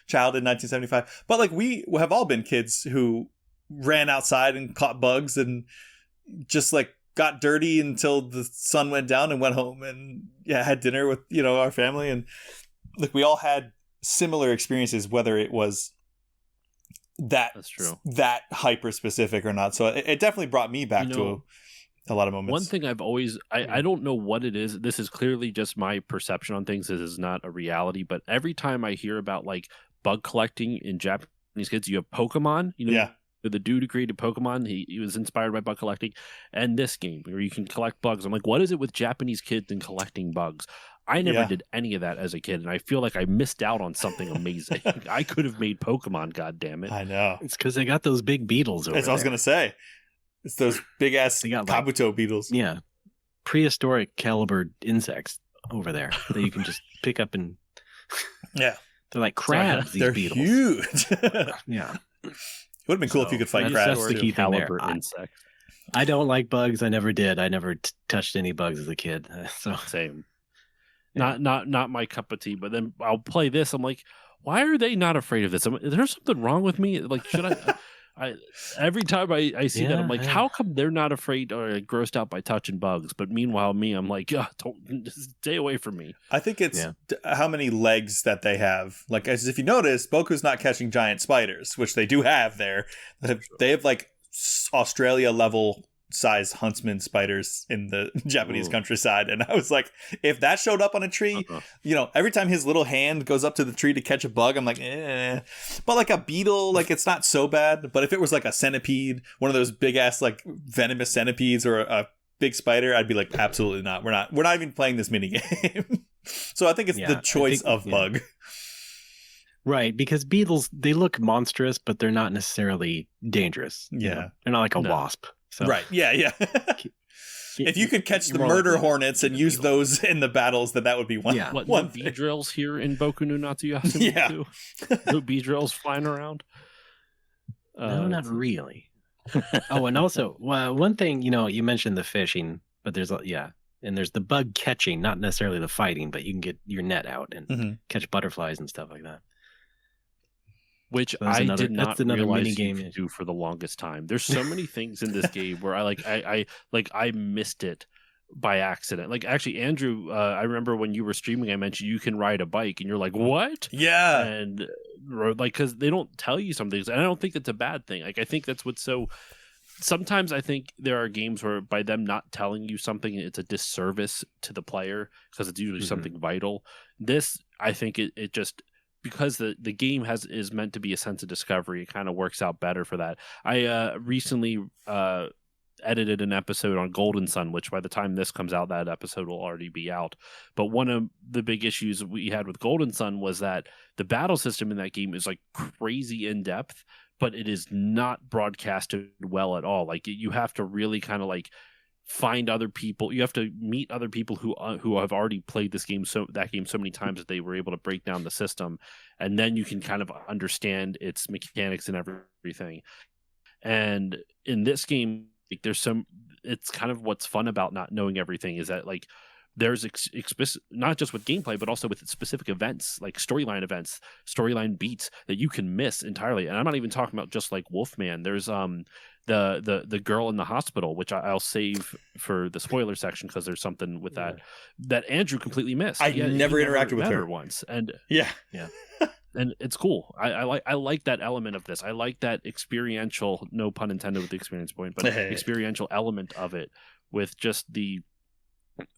child in 1975. But, like, we have all been kids who ran outside and caught bugs and just, like, got dirty until the sun went down and went home and had dinner with, our family. And, like, we all had similar experiences, whether it was that's true, that hyper specific or not. So it definitely brought me back to a lot of moments. One thing I've always, I don't know what it is. This is clearly just my perception on things. This is not a reality. But every time I hear about like bug collecting in Japanese kids, you have Pokemon, the dude who created Pokemon, he was inspired by bug collecting. And this game where you can collect bugs. I'm like, what is it with Japanese kids and collecting bugs? I never did any of that as a kid, and I feel like I missed out on something amazing. I could have made Pokemon, goddammit. I know. It's because they got those big beetles over there. That's what I was going to say. It's those big-ass Kabuto beetles. Yeah. Prehistoric caliber insects over there that you can just pick up and... Yeah. They're like crabs, these they're beetles. Huge. Yeah. It would have been cool if you could fight crabs. That's the key thing there. I don't like bugs. I never did. I never touched any bugs as a kid. So same. Yeah. Not my cup of tea. But then I'll play this. I'm like, why are they not afraid of this? Is there something wrong with me? Like, should I every time I see that, I'm like, how come they're not afraid or grossed out by touching bugs? But meanwhile, me, I'm like, don't stay away from me. I think it's how many legs that they have. Like, as if you notice, Boku's not catching giant spiders, which they do have there. They have like Australia level size huntsman spiders in the Japanese countryside, and I was like, if that showed up on a tree, every time his little hand goes up to the tree to catch a bug, I'm like, but like a beetle, like it's not so bad. But if it was like a centipede, one of those big ass like venomous centipedes, or a big spider, I'd be like, absolutely not. We're not even playing this mini game. So I think it's the choice of bug. Right, because beetles, they look monstrous, but they're not necessarily dangerous. Yeah. They're not like a wasp. So. Right. Yeah. If you could catch the murder hornets and use those in the battles, that would be one. Yeah. No bee drills here in Boku no Natsuyasumi too? No bee drills flying around? No, not really. Oh, and also one thing, you mentioned the fishing, but there's and there's the bug catching, not necessarily the fighting, but you can get your net out and catch butterflies and stuff like that. Which I did not realize you could do for the longest time. There's so many things in this game where I missed it by accident. Like, actually, Andrew, I remember when you were streaming, I mentioned you can ride a bike, and you're like, what? Yeah. And like, because they don't tell you some things, and I don't think that's a bad thing. Like, I think that's what's so. Sometimes I think there are games where by them not telling you something, it's a disservice to the player because it's usually something vital. This, I think, it just. Because the game is meant to be a sense of discovery, it kind of works out better for that. I recently edited an episode on Golden Sun, which by the time this comes out, that episode will already be out. But one of the big issues we had with Golden Sun was that the battle system in that game is like crazy in depth, but it is not broadcasted well at all. Like, you have to really kind of like find other people. You have to meet other people who have already played this game so many times that they were able to break down the system, and then you can kind of understand its mechanics and everything. And in this game, like, it's kind of what's fun about not knowing everything is that like there's not just with gameplay, but also with specific events, like storyline beats that you can miss entirely. And I'm not even talking about just like Wolfman. There's the girl in the hospital, which I'll save for the spoiler section because there's something with that Andrew completely missed. I never interacted with her once, and and it's cool. I like that element of this. I like that experiential, no pun intended with the experience point, but experiential element of it with just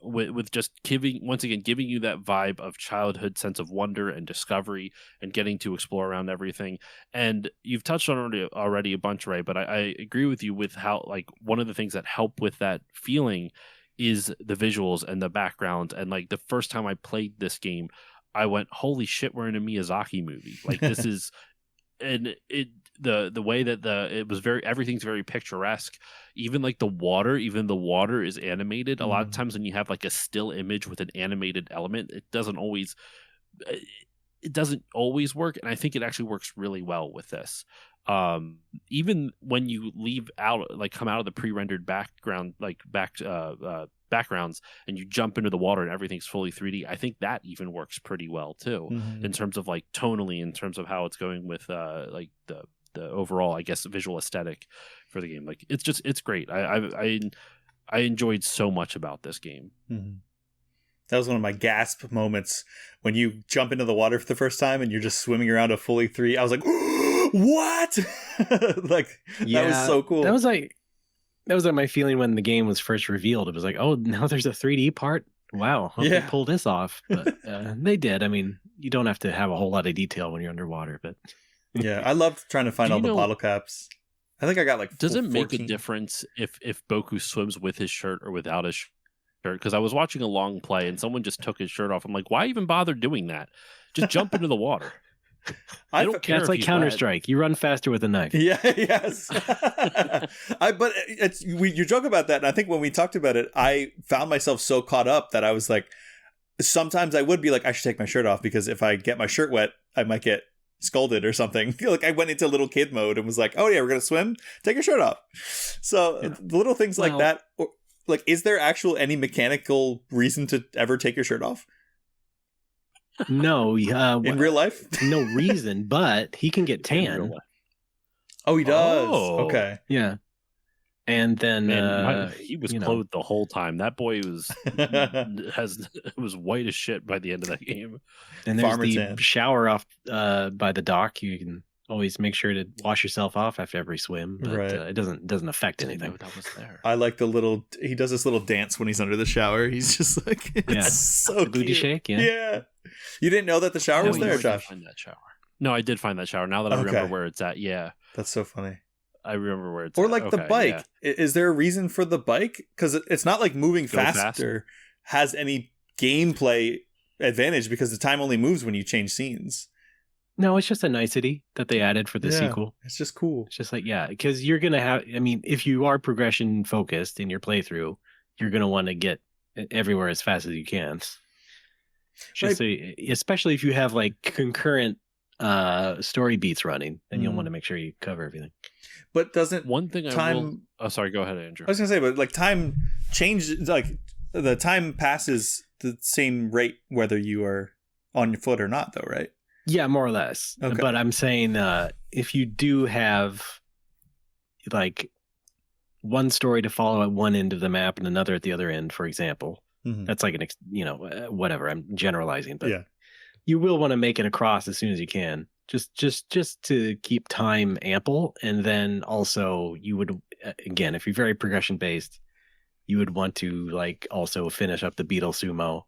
with just giving you that vibe of childhood sense of wonder and discovery and getting to explore around everything. And you've touched on it already a bunch, Ray, but I agree with you with how, like, one of the things that help with that feeling is the visuals and the background. And like the first time I played this game, I went, holy shit, we're in a Miyazaki movie. Like this is, and the way that it was everything's very picturesque. Even like the water is animated. A lot of times when you have like a still image with an animated element, it doesn't always work. And I think it actually works really well with this. Even when you come out of the pre-rendered background, backgrounds, and you jump into the water and everything's fully 3D, I think that even works pretty well too, in terms of like tonally, in terms of how it's going with like the overall, I guess, visual aesthetic for the game. Like it's great. I enjoyed so much about this game. That was one of my gasp moments when you jump into the water for the first time and you're just swimming around a fully 3D. I was like, what? Like, that was so cool. That was like my feeling when the game was first revealed. It was like, oh, now there's a 3D part. Wow, hope they pull this off. But they did. I mean, you don't have to have a whole lot of detail when you're underwater, but yeah, I loved trying to find all the bottle caps. I think I got like. Does it make a difference if Boku swims with his shirt or without his shirt? Because I was watching a long play and someone just took his shirt off. I'm like, why even bother doing that? Just jump into the water. I don't care. It's like Counter-Strike. You run faster with a knife. Yeah. Yes. But you joke about that, and I think when we talked about it, I found myself so caught up that I was like, sometimes I would be like, I should take my shirt off because if I get my shirt wet, I might get scolded or something. Like I went into little kid mode and was like, oh yeah, we're gonna swim, take your shirt off. So the little things like that. Like, is there any mechanical reason to ever take your shirt off? No, in real life, no reason, but he can get tan. Oh, he does. Okay, yeah. And then he was clothed the whole time. That boy was white as shit by the end of that game. And there's the shower off by the dock. You can always make sure to wash yourself off after every swim, but it doesn't affect anything. That was there. I like he does this little dance when he's under the shower. He's just like, it's so cute. Booty shake. Yeah. You didn't know that the shower was there, Josh? Find that shower. No, I did find that shower. Now that I remember where it's at, yeah. That's so funny. I remember where it's at. Or like the bike. Yeah. Is there a reason for the bike? Because it's not like moving faster has any gameplay advantage because the time only moves when you change scenes. No, it's just a nicety that they added for the sequel. It's just cool. It's just like, because you're going to have, I mean, if you are progression focused in your playthrough, you're going to want to get everywhere as fast as you can. Especially if you have like concurrent story beats running, then you'll want to make sure you cover everything. But doesn't one thing time? Oh, sorry. Go ahead, Andrew. I was gonna say, but like time changes. Like the time passes the same rate whether you are on your foot or not, though, right? Yeah, more or less. Okay. But I'm saying if you do have like one story to follow at one end of the map and another at the other end, for example, that's like whatever. I'm generalizing, but you will want to make it across as soon as you can. Just to keep time ample, and then also you would again, if you're very progression based, you would want to like also finish up the Beetle Sumo,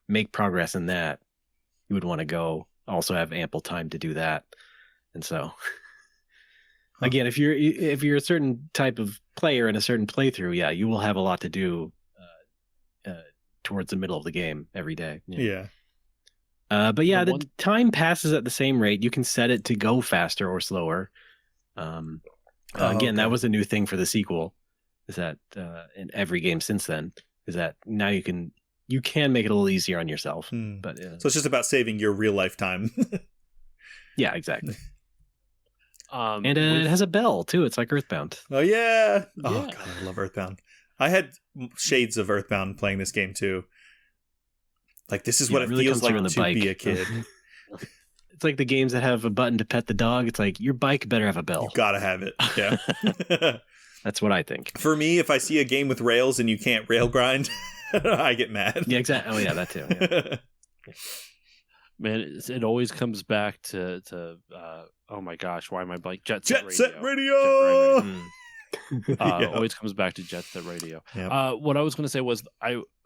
make progress in that. You would want to also have ample time to do that, and so again, if you're a certain type of player in a certain playthrough, you will have a lot to do towards the middle of the game every day. Yeah. But the time passes at the same rate. You can set it to go faster or slower. That was a new thing for the sequel. Is that in every game since then? Is that now you can make it a little easier on yourself. But so it's just about saving your real life time. Yeah, exactly. And it has a bell too. It's like Earthbound. Oh yeah. Oh god, I love Earthbound. I had shades of Earthbound playing this game too. Like, this is what it really feels like to be a kid. It's like the games that have a button to pet the dog. It's like, your bike better have a bell. You gotta have it. Yeah. That's what I think. For me, if I see a game with rails and you can't rail grind, I get mad. Yeah, exactly. Oh, yeah, that too. Yeah. Man, it always comes back to oh my gosh, why am I blank? Jet Set Radio. Radio. Always comes back to Jet Set Radio. Yep. What I was going to say was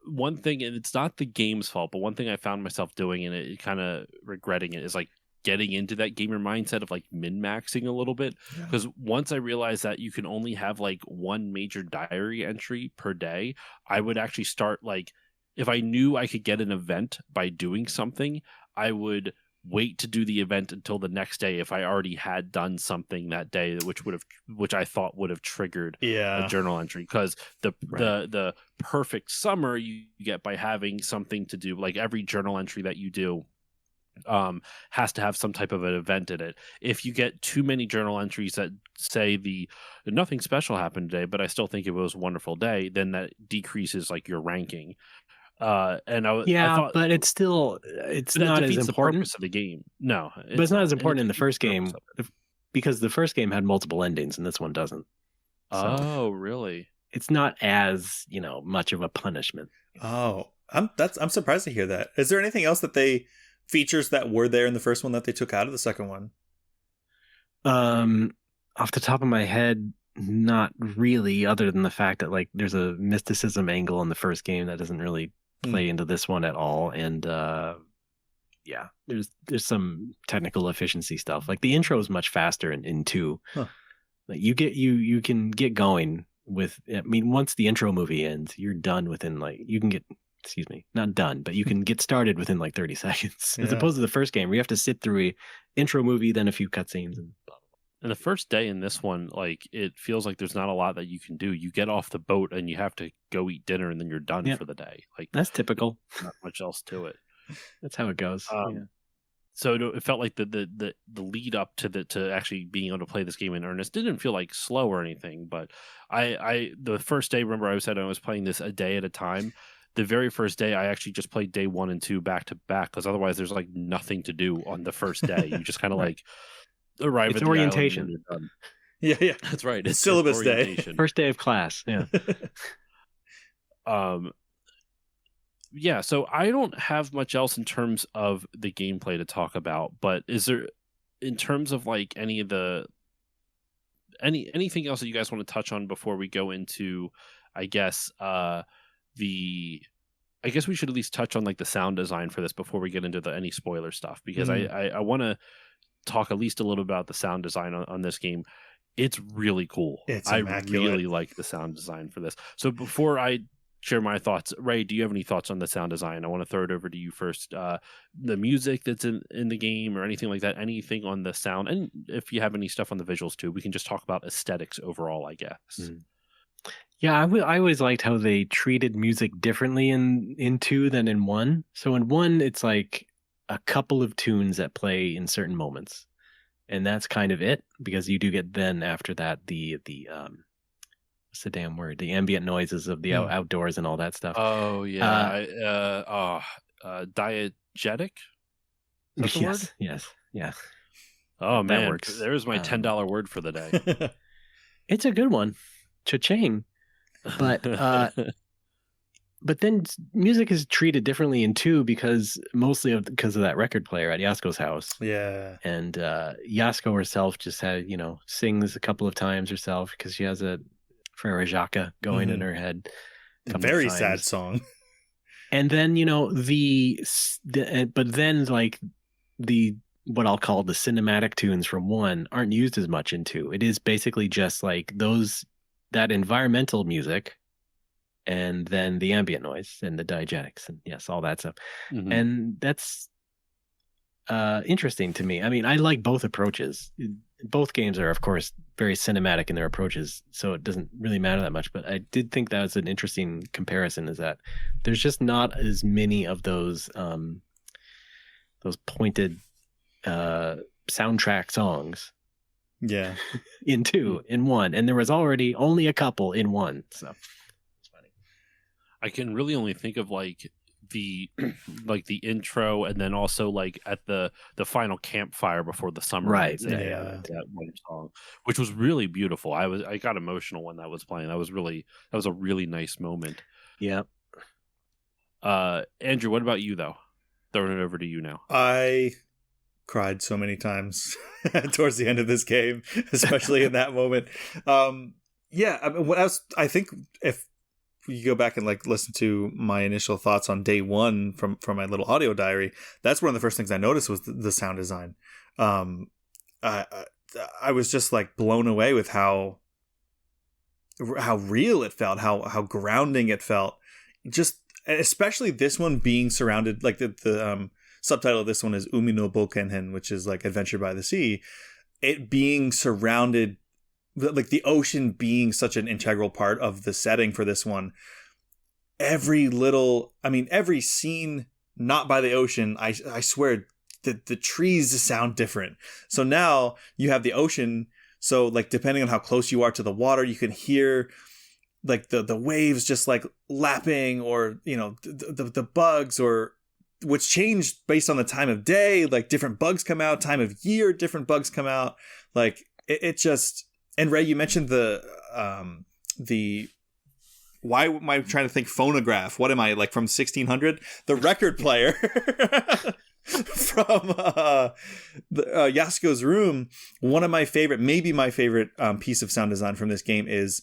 one thing, and it's not the game's fault, but one thing I found myself doing and it kind of regretting it is like getting into that gamer mindset of like min-maxing a little bit, because once I realized that you can only have like one major diary entry per day, I would actually start like, if I knew I could get an event by doing something, I would wait to do the event until the next day if I already had done something that day, which I thought would have triggered a journal entry. Because the perfect summer you get by having something to do, like every journal entry that you do has to have some type of an event in it. If you get too many journal entries that say nothing special happened today, but I still think it was a wonderful day, then that decreases like your ranking. I thought, but it's not as important. The purpose of the game. No, but it's not as important in the first game because the first game had multiple endings and this one doesn't. So really? It's not as much of a punishment. Oh, I'm surprised to hear that. Is there anything else features that were there in the first one that they took out of the second one? Off the top of my head, not really, other than the fact that like there's a mysticism angle in the first game that doesn't really play into this one at all. And there's some technical efficiency stuff. Like the intro is much faster in 2. Like you can get going with, I mean, once the intro movie ends, you're done within like, you can get, not done, but you can get started within like 30 seconds. As opposed to the first game where you have to sit through a intro movie, then a few cutscenes and blah, blah. And the first day in this one, like, it feels like there's not a lot that you can do. You get off the boat and you have to go eat dinner and then you're done for the day. Like, that's typical. Not much else to it. That's how it goes. So it felt like the lead up to actually being able to play this game in earnest didn't feel like slow or anything. But the first day, remember I was playing this a day at a time. The very first day, I actually just played day 1 and 2 back to back, because otherwise there's like nothing to do on the first day. You just kind of like arrive at the orientation. Yeah, that's right. It's syllabus day, first day of class. So I don't have much else in terms of the gameplay to talk about. But is there, in terms of like any of anything else that you guys want to touch on before we go into, I guess we should at least touch on like the sound design for this before we get into any spoiler stuff, because I want to talk at least a little about the sound design on this game. It's really cool. It's immaculate. I really like the sound design for this. So before I share my thoughts, Ray, do you have any thoughts on the sound design? I want to throw it over to you first. The music that's in the game or anything like that, anything on the sound, and if you have any stuff on the visuals too, we can just talk about aesthetics overall, I guess. Yeah, I always liked how they treated music differently in 2 than in 1. So in 1, it's like a couple of tunes that play in certain moments, and that's kind of it, because you do get then after that the what's the damn word, the ambient noises of the outdoors and all that stuff. Oh yeah. Diegetic, is that the word? Yes. Oh man, that works. There's my $10 word for the day. It's a good one. Cha-ching. But but then music is treated differently in 2 because of that record player at Yasuko's house. Yeah. And Yasuko herself just sings a couple of times herself because she has a Frere Jacques going in her head. Very sad song. And then, but then like what I'll call the cinematic tunes from 1 aren't used as much in 2. It is basically just like that environmental music, and then the ambient noise and the diegetics and all that stuff. And that's interesting to me. I mean, I like both approaches. Both games are, of course, very cinematic in their approaches, so it doesn't really matter that much. But I did think that was an interesting comparison, is that there's just not as many of those pointed soundtrack songs. Yeah. In 2, in 1, and there was already only a couple in 1, so it's funny. I can really only think of like the intro, and then also like at the final campfire before the summer, right? That one song, which was really beautiful. I got emotional when that was playing. That was a really nice moment. Yeah. Andrew, what about you though? throwing it over to you now. I cried so many times towards the end of this game, especially in that moment. Yeah, I mean, I think if you go back and like listen to my initial thoughts on day one from my little audio diary, that's one of the first things I noticed was the sound design. I was just like blown away with how real it felt, how grounding it felt. Just especially this one being surrounded, like the subtitle of this one is Umi no Bouken-hen, which is like Adventure by the Sea. It being surrounded, like the ocean being such an integral part of the setting for this one. Every scene not by the ocean, I swear the trees sound different. So now you have the ocean. So like depending on how close you are to the water, you can hear like the waves just like lapping, or you know the bugs, or which changed based on the time of day. Like different bugs come out, time of year, different bugs come out. Like it just. And Ray, you mentioned the why am I trying to think phonograph? What am I, like from 1600? The record player from Yasuko's room. One of my favorite, maybe my favorite piece of sound design from this game is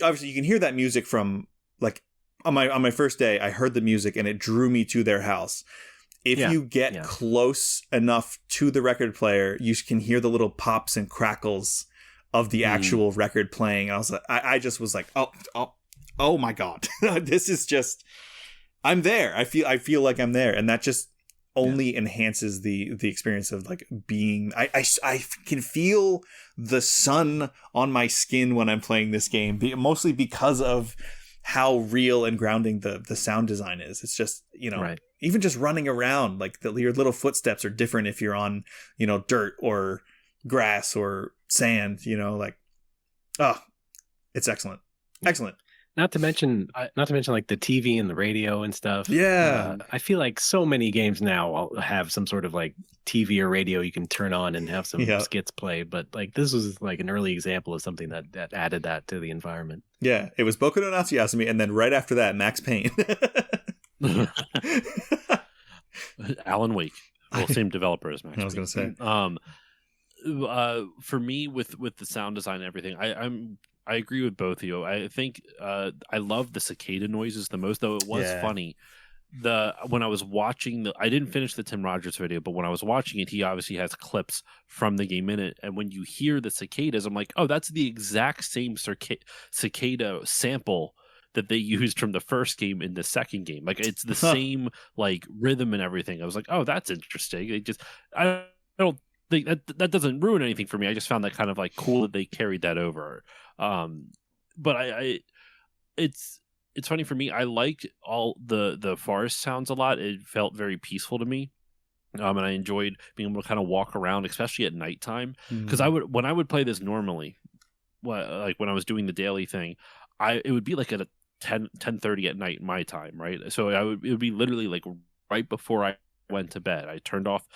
obviously you can hear that music from like on my first day. I heard the music and it drew me to their house. If you get close enough to the record player, you can hear the little pops and crackles of the actual record playing. And I was like, I just was like, oh my God, this is just, I'm there. I feel like I'm there. And that just only enhances the experience of like being, I can feel the sun on my skin when I'm playing this game, mostly because of how real and grounding the sound design is. It's just, you know, even just running around, like your little footsteps are different if you're on, you know, dirt or grass or sand, you know, like, it's excellent. Not to mention like the TV and the radio and stuff. Yeah. I feel like so many games now have some sort of like TV or radio you can turn on and have some skits play. But like this was like an early example of something that added that to the environment. Yeah. It was Boku no Natsuyasumi, and then right after that, Max Payne. Alan Wake. Well, same developer as Max Payne. I was going to say. For me with the sound design and everything, I agree with both of you. I think I love the cicada noises the most, though it was funny. When I was watching I didn't finish the Tim Rogers video, but when I was watching it, he obviously has clips from the game in it, and when you hear the cicadas, I'm like, oh, that's the exact same cicada sample that they used from the first game in the second game. Like it's the same like rhythm and everything. I was like, oh, that's interesting. I don't think that doesn't ruin anything for me. I just found that kind of like cool that they carried that over. But it's funny for me. I liked all the forest sounds a lot. It felt very peaceful to me. And I enjoyed being able to kind of walk around, especially at nighttime. Because when I would play this normally, like when I was doing the daily thing, it would be like at 10:30 at night my time, right? So it would be literally like right before I went to bed. I turned off.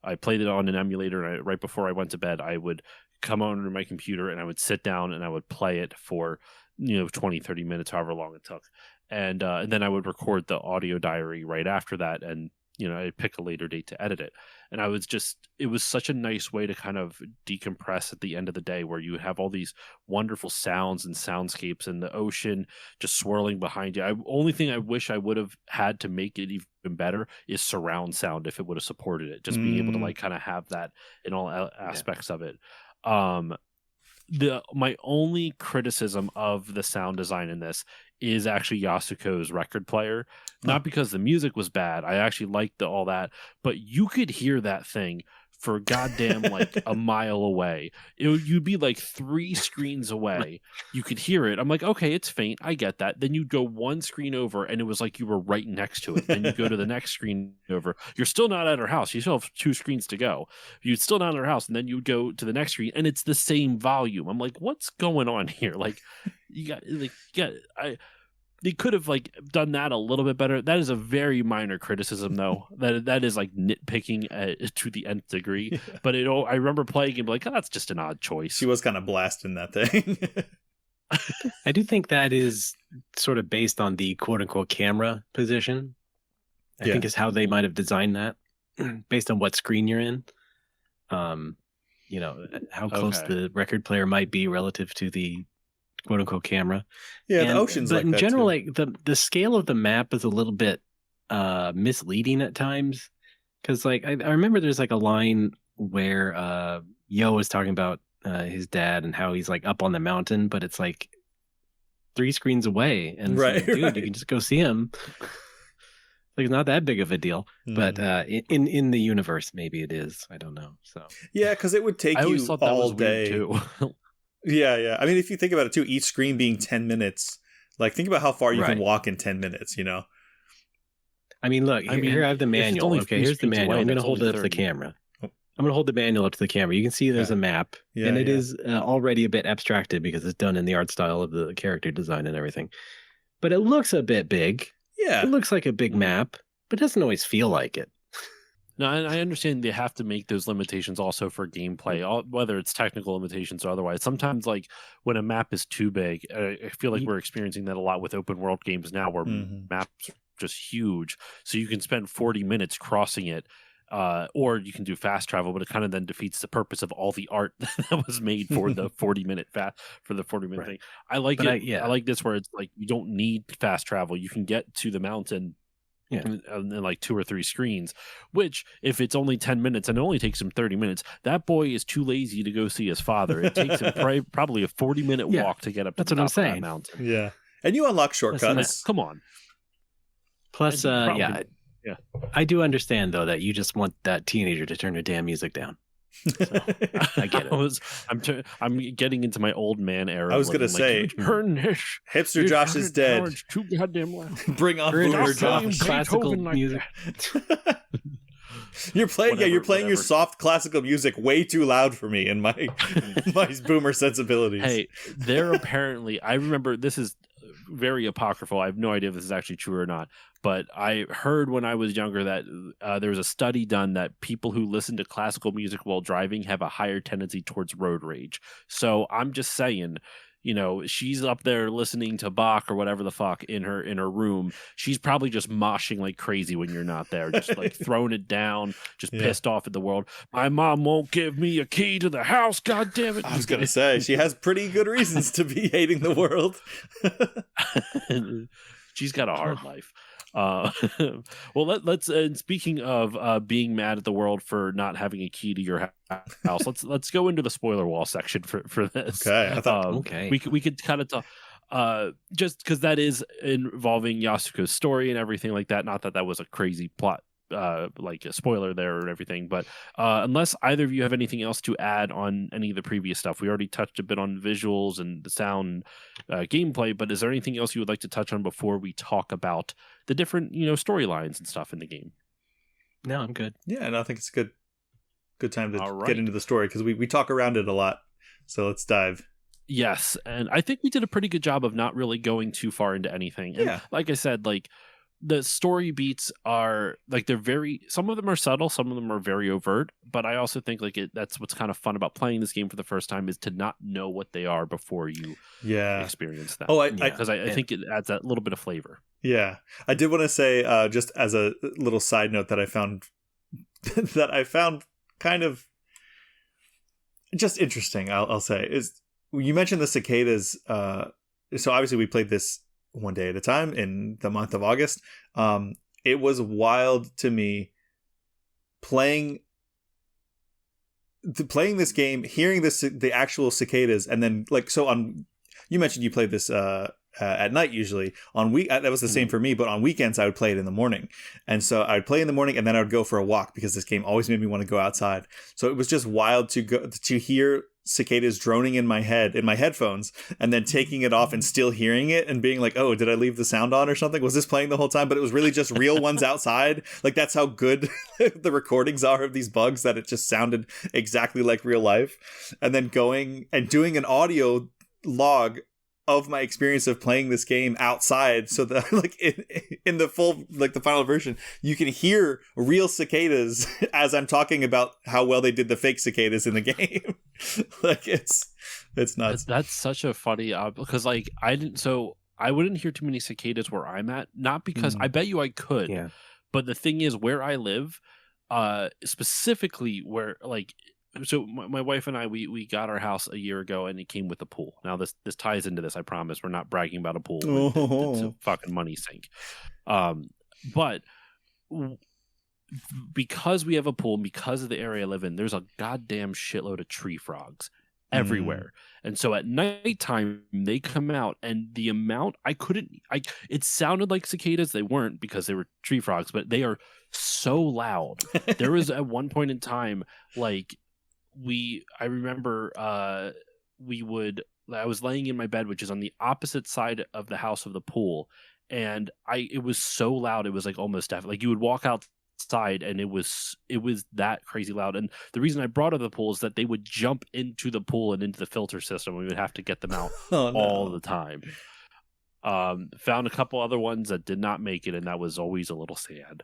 I played it on an emulator, and right before I went to bed, I would come on my computer and I would sit down and I would play it for 20-30 minutes, however long it took, and then I would record the audio diary right after that, and I'd pick a later date to edit it. And it was such a nice way to kind of decompress at the end of the day, where you have all these wonderful sounds and soundscapes and the ocean just swirling behind you. Only thing I wish I would have had to make it even better is surround sound, if it would have supported it, just being able to like kind of have that in all aspects of it. My only criticism of the sound design in this is actually Yasuko's record player. Not because the music was bad. I actually liked all that, but you could hear that thing for goddamn like a mile away. You'd be like 3 screens away. You could hear it. I'm like, okay, it's faint. I get that. Then you'd go 1 screen over and it was like you were right next to it. Then you go to the next screen over. You're still not at her house. You still have 2 screens to go. You'd still not at her house. And then you'd go to the next screen and it's the same volume. I'm like, what's going on here? Like, they could have like done that a little bit better. That is a very minor criticism, though. that is like nitpicking to the nth degree. Yeah. But I remember playing and be like, oh, that's just an odd choice. She was kind of blasting that thing. I do think that is sort of based on the quote unquote camera position. I think is how they might have designed that based on what screen you're in. You know, how close the record player might be relative to the quote unquote camera. Yeah, the ocean's but like in that general, too. like the scale of the map is a little bit misleading at times. Because like I remember there's like a line where Yo was talking about his dad and how he's like up on the mountain, but it's like 3 screens away. And like, dude, you can just go see him. Like it's not that big of a deal, but in the universe, maybe it is. I don't know. So yeah, because it would take you all day. Too. Yeah. I mean, if you think about it too, each screen being 10 minutes, like think about how far you can walk in 10 minutes. You know. I mean, look, here I have the manual. Okay, here's the manual. I'm going to hold it up to the camera. I'm going to hold the manual up to the camera. You can see there's a map, and it is already a bit abstracted because it's done in the art style of the character design and everything. But it looks a bit big. Yeah. It looks like a big map, but it doesn't always feel like it. No, and I understand they have to make those limitations also for gameplay, whether it's technical limitations or otherwise. Sometimes, like, when a map is too big, I feel like we're experiencing that a lot with open world games now where maps are just huge. So you can spend 40 minutes crossing it, or you can do fast travel, but it kind of then defeats the purpose of all the art that was made for the 40-minute thing. I like it. I like this where it's like you don't need fast travel. You can get to the mountain in like 2 or 3 screens, which if it's only 10 minutes and it only takes him 30 minutes, that boy is too lazy to go see his father. It takes him probably a 40-minute walk to get up to the top of that mountain. Yeah. And you unlock shortcuts. Come on. Plus, I do understand though that you just want that teenager to turn their damn music down. So, I get it. I'm getting into my old man era. I was gonna say, hipster Josh is dead. Too goddamn loud. Bring on boomer Josh. Classical music. You're playing your soft classical music way too loud for me and my boomer sensibilities. Hey, they're apparently. I remember this is very apocryphal. I have no idea if this is actually true or not, but I heard when I was younger that there was a study done that people who listen to classical music while driving have a higher tendency towards road rage. So I'm just saying, you know, she's up there listening to Bach or whatever the fuck in her room. She's probably just moshing like crazy when you're not there, just like throwing it down, just pissed off at the world. My mom won't give me a key to the house. God damn it! I was gonna say she has pretty good reasons to be hating the world. She's got a hard life. Well, let's. Speaking of being mad at the world for not having a key to your house, let's go into the spoiler wall section for this. Okay, I thought we could kind of talk. Just because that is involving Yasuko's story and everything like that. Not that was a crazy plot, like a spoiler there or everything. But unless either of you have anything else to add on any of the previous stuff, we already touched a bit on visuals and the sound, gameplay. But is there anything else you would like to touch on before we talk about the different, storylines and stuff in the game? No, I'm good. Yeah, and I think it's a good time to get into the story because we talk around it a lot. So let's dive. Yes, and I think we did a pretty good job of not really going too far into anything. And like I said, like the story beats are like some of them are subtle, some of them are very overt, but I also think like that's what's kind of fun about playing this game for the first time is to not know what they are before you experience them. Because I think it adds that little bit of flavor. Yeah, I did want to say just as a little side note that I found kind of just interesting. I'll say is you mentioned the cicadas. So obviously we played this one day at a time in the month of August. It was wild to me playing this game, hearing the actual cicadas, and then you mentioned you played this at night usually. That was the same for me, but on weekends I would play it in the morning. And so I'd play in the morning and then I would go for a walk because this game always made me want to go outside. So it was just wild to hear cicadas droning in my head, in my headphones, and then taking it off and still hearing it and being like, oh, did I leave the sound on or something? Was this playing the whole time? But it was really just real ones outside. Like that's how good the recordings are of these bugs, that it just sounded exactly like real life. And then going and doing an audio log of my experience of playing this game outside, so that like in the full, like the final version, you can hear real cicadas as I'm talking about how well they did the fake cicadas in the game. Like it's nuts. That's such a funny because like I wouldn't hear too many cicadas where I'm at, not because I bet you I could. Yeah. But the thing is, where I live, specifically where so my wife and I, we got our house a year ago, and it came with a pool. Now this ties into this. I promise we're not bragging about a pool. It's a fucking money sink. But because we have a pool, and because of the area I live in, there's a goddamn shitload of tree frogs everywhere. And so at nighttime they come out, and the amount it sounded like cicadas. They weren't, because they were tree frogs, but they are so loud. There was at one point in time, like, I remember I was laying in my bed, which is on the opposite side of the house of the pool, and it was so loud, it was like almost deaf. Like, you would walk outside and it was that crazy loud. And the reason I brought up the pool is that they would jump into the pool and into the filter system. We would have to get them out all the time. Found a couple other ones that did not make it, and that was always a little sad.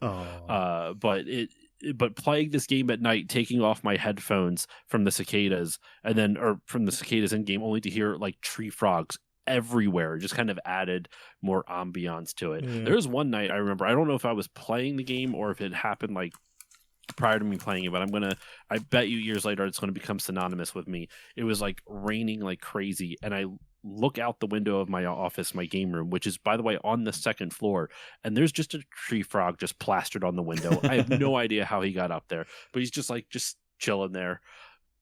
But playing this game at night, taking off my headphones from the cicadas, or from the cicadas in game, only to hear like tree frogs everywhere, just kind of added more ambiance to it. There was one night I remember, I don't know if I was playing the game or if it happened like prior to me playing it, but I bet you years later it's going to become synonymous with me. It was like raining like crazy, and I look out the window of my office, my game room, which is, by the way, on the second floor, and there's just a tree frog just plastered on the window. I have no idea how he got up there, but he's just chilling there.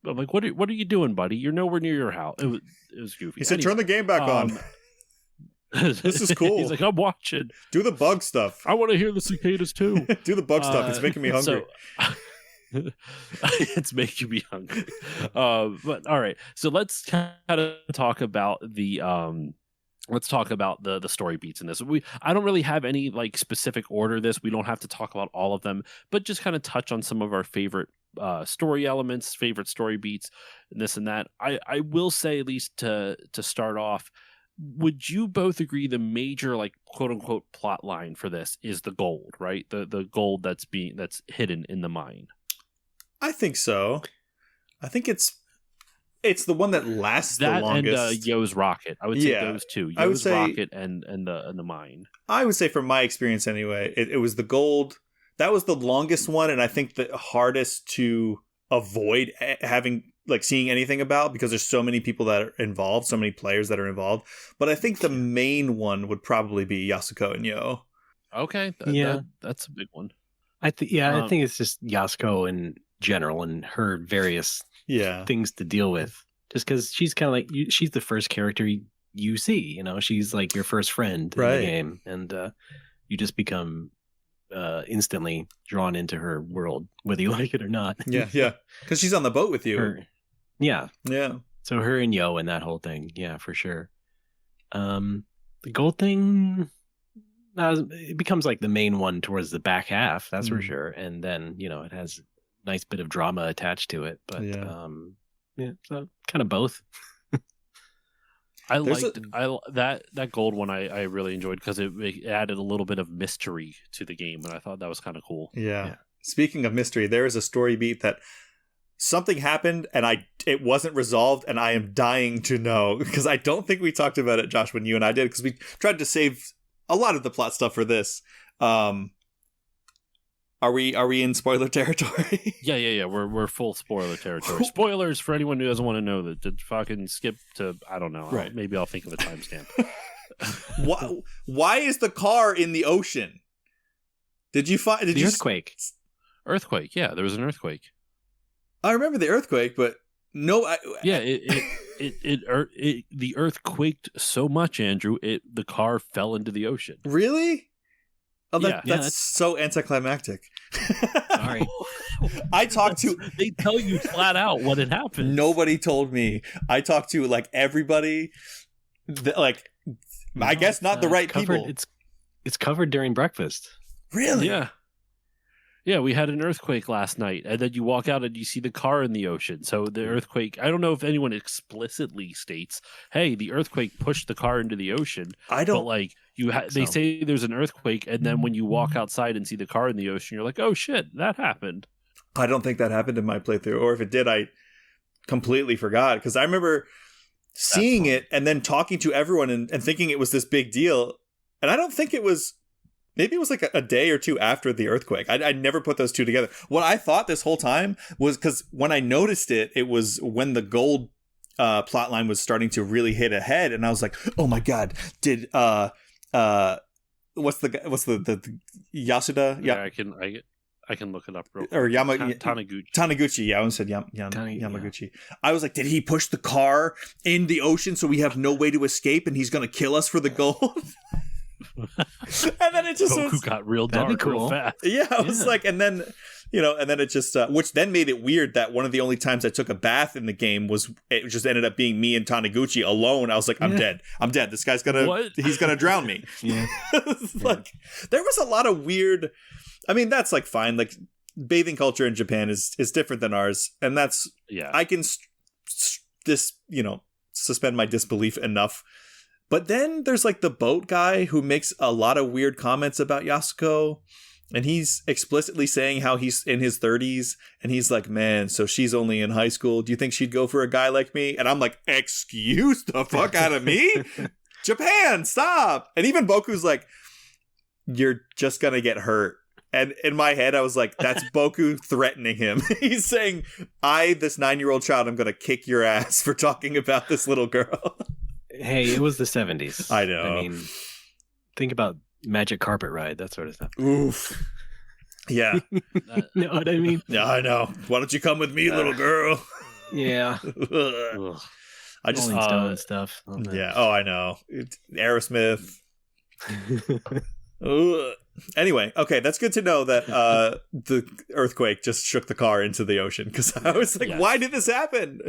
I'm like, what are you doing, buddy? You're nowhere near your house. It was goofy. He said, "Turn the game back on." This is cool. He's like, "I'm watching. Do the bug stuff. I want to hear the cicadas too. Do the bug stuff. It's making me hungry." It's making me hungry. But all right, so let's kind of talk about the story beats in this. I don't really have any like specific order. We don't have to talk about all of them, but just kind of touch on some of our favorite story elements, favorite story beats, and this and that. I will say, at least to start off, would you both agree the major, like, quote unquote plot line for this is the gold, right? The gold that's hidden in the mine. I think so. I think it's the one that lasts the longest. And Yo's rocket. I would say those two. Yo's rocket and the mine. I would say, from my experience anyway, it was the gold. That was the longest one, and I think the hardest to avoid seeing anything about, because there's so many people that are involved, so many players that are involved. But I think the main one would probably be Yasuko and Yo. Okay. That's a big one. I think it's just Yasuko in general and her various things to deal with. Just because she's kind of like she's the first character you see. She's like your first friend in the game, and you just become instantly drawn into her world, whether you like it or not. Yeah, because she's on the boat with you. Yeah. So her and Yo and that whole thing, for sure. The gold thing, it becomes like the main one towards the back half, that's for sure. And then it has a nice bit of drama attached to it, but so kind of both. I liked that gold one. I really enjoyed, because it added a little bit of mystery to the game, and I thought that was kind of cool. Yeah. Speaking of mystery, there is a story beat that something happened and it wasn't resolved, and I am dying to know, because I don't think we talked about it, Josh, when you and I did, because we tried to save a lot of the plot stuff for this. Are we in spoiler territory? Yeah. We're full spoiler territory. Spoilers for anyone who doesn't want to know that. To fucking skip to, I don't know. Right. Maybe I'll think of a timestamp. Why is the car in the ocean? Did you find the earthquake? Earthquake. Yeah, there was an earthquake. I remember the earthquake, but no. The earth quaked so much, Andrew. The car fell into the ocean. Really? Oh, that's so anticlimactic. Sorry. They tell you flat out what had happened. Nobody told me. I talked to everybody. I guess not the right people. It's covered during breakfast. Really? Yeah. Yeah, we had an earthquake last night, and then you walk out and you see the car in the ocean. So the earthquake, I don't know if anyone explicitly states, hey, the earthquake pushed the car into the ocean. I don't. But they say there's an earthquake, and then when you walk outside and see the car in the ocean, you're like, oh shit, that happened. I don't think that happened in my playthrough, or if it did, I completely forgot, because I remember seeing it and then talking to everyone and thinking it was this big deal, and I don't think it was maybe it was like a day or two after the earthquake. I never put those two together. What I thought this whole time was, because when I noticed it, it was when the gold plot line was starting to really hit ahead, and I was like, oh my god, did what's the Yasuda? Yeah, I can look it up real quick. Or Taniguchi. Taniguchi. Yeah, I almost said Yamaguchi. Yeah. I was like, did he push the car in the ocean so we have no way to escape and he's going to kill us for the gold? And then it just got real dark real fast. Yeah, I was like, and then it just, which then made it weird that one of the only times I took a bath in the game was, it just ended up being me and Taniguchi alone. I was like, I'm dead. This guy's he's gonna drown me. Yeah. Like, there was a lot of weird, I mean, that's like fine. Like, bathing culture in Japan is different than ours. And that's, I can suspend my disbelief enough. But then there's like the boat guy who makes a lot of weird comments about Yasuko. And he's explicitly saying how he's in his 30s. And he's like, man, so she's only in high school. Do you think she'd go for a guy like me? And I'm like, excuse the fuck out of me? Japan, stop. And even Boku's like, you're just going to get hurt. And in my head, I was like, that's Boku threatening him. He's saying, this 9-year-old child, I'm going to kick your ass for talking about this little girl. Hey, it was the 70s. I know. I mean, think about magic carpet ride, that sort of stuff. Oof. Yeah. Know what I mean? Yeah, I know. Why don't you come with me, little girl? Yeah. I just Rolling Stone stuff. Yeah. Oh, I know. Aerosmith. Anyway, okay, that's good to know that the earthquake just shook the car into the ocean, because I was like, why did this happen?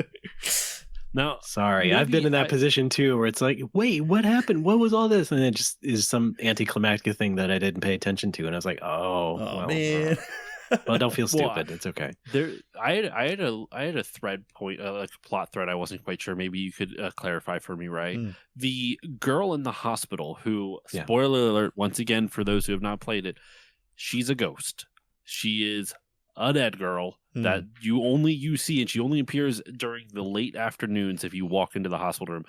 No, sorry, I've been in that position too, where it's like, wait, what happened? What was all this? And it just is some anticlimactic thing that I didn't pay attention to, and I was like, well, man. Well, don't feel stupid. It's okay. I had a thread point, like a plot thread. I wasn't quite sure. Maybe you could clarify for me, right? The girl in the hospital who, spoiler alert, once again, for those who have not played it, she's a ghost. She is a dead girl that you see, and she only appears during the late afternoons if you walk into the hospital room.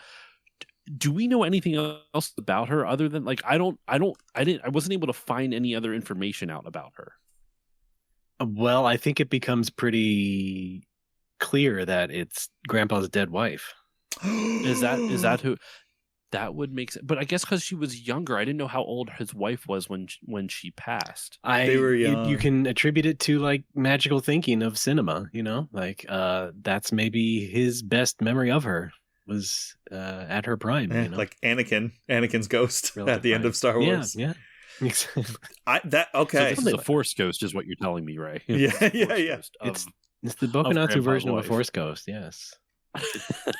Do we know anything else about her other than, like, I wasn't able to find any other information out about her. Well, I think it becomes pretty clear that it's Grandpa's dead wife. Is that who? That would make sense. But I guess because she was younger, I didn't know how old his wife was when she passed. They were young. You can attribute it to like magical thinking of cinema. Like that's maybe his best memory of her was at her prime. Like Anakin's ghost at the end of Star Wars. Yeah. So this is a Force ghost, is what you're telling me, Ray? Yeah. It's the Boku-natsu version of a Force ghost. Yes.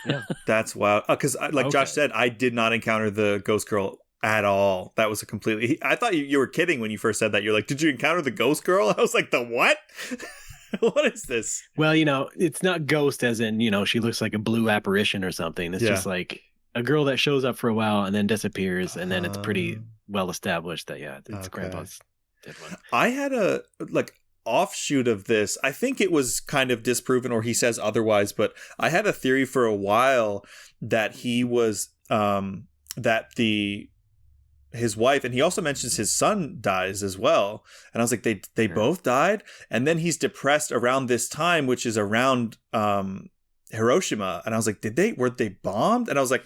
Yeah, that's wild. Because Josh said, I did not encounter the ghost girl at all. That was a completely. I thought you were kidding when you first said that. You're like, did you encounter the ghost girl? I was like, the what? What is this? Well, it's not ghost as in she looks like a blue apparition or something. It's just like a girl that shows up for a while and then disappears, and then it's pretty well established that it's Grandpa's dead one. I had a offshoot of this. I think it was kind of disproven, or he says otherwise, but I had a theory for a while that he was his wife, and he also mentions his son dies as well, and I was like, they both died, and then he's depressed around this time, which is around Hiroshima, and I was like, were they bombed? And I was like,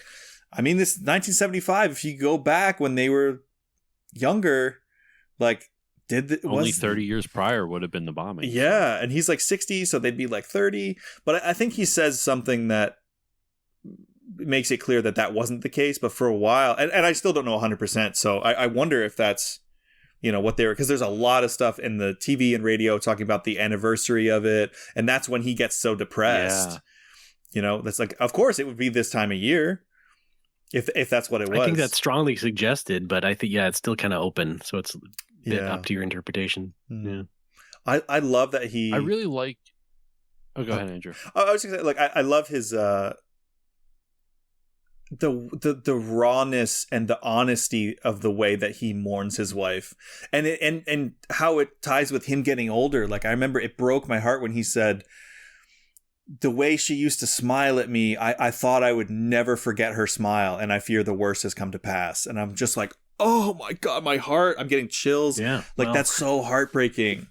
I mean, this is 1975. If you go back when they were younger, like, only 30 years prior would have been the bombing. Yeah, and he's like 60, so they'd be like 30. But I think he says something that makes it clear that wasn't the case. But for a while, and I still don't know 100%. So I wonder if that's, what they were, because there's a lot of stuff in the TV and radio talking about the anniversary of it, and that's when he gets so depressed. Yeah. That's like, of course, it would be this time of year. If that's what it was. I think that's strongly suggested, but I think it's still kind of open, so it's a bit up to your interpretation. Yeah, I love that he. I really like. Oh, go ahead, Andrew. I was gonna say, I love his the rawness and the honesty of the way that he mourns his wife, and how it ties with him getting older. Like, I remember it broke my heart when he said, the way she used to smile at me, I thought I would never forget her smile, and I fear the worst has come to pass. And I'm just like, oh my God, my heart, I'm getting chills. Yeah. Like, that's so heartbreaking.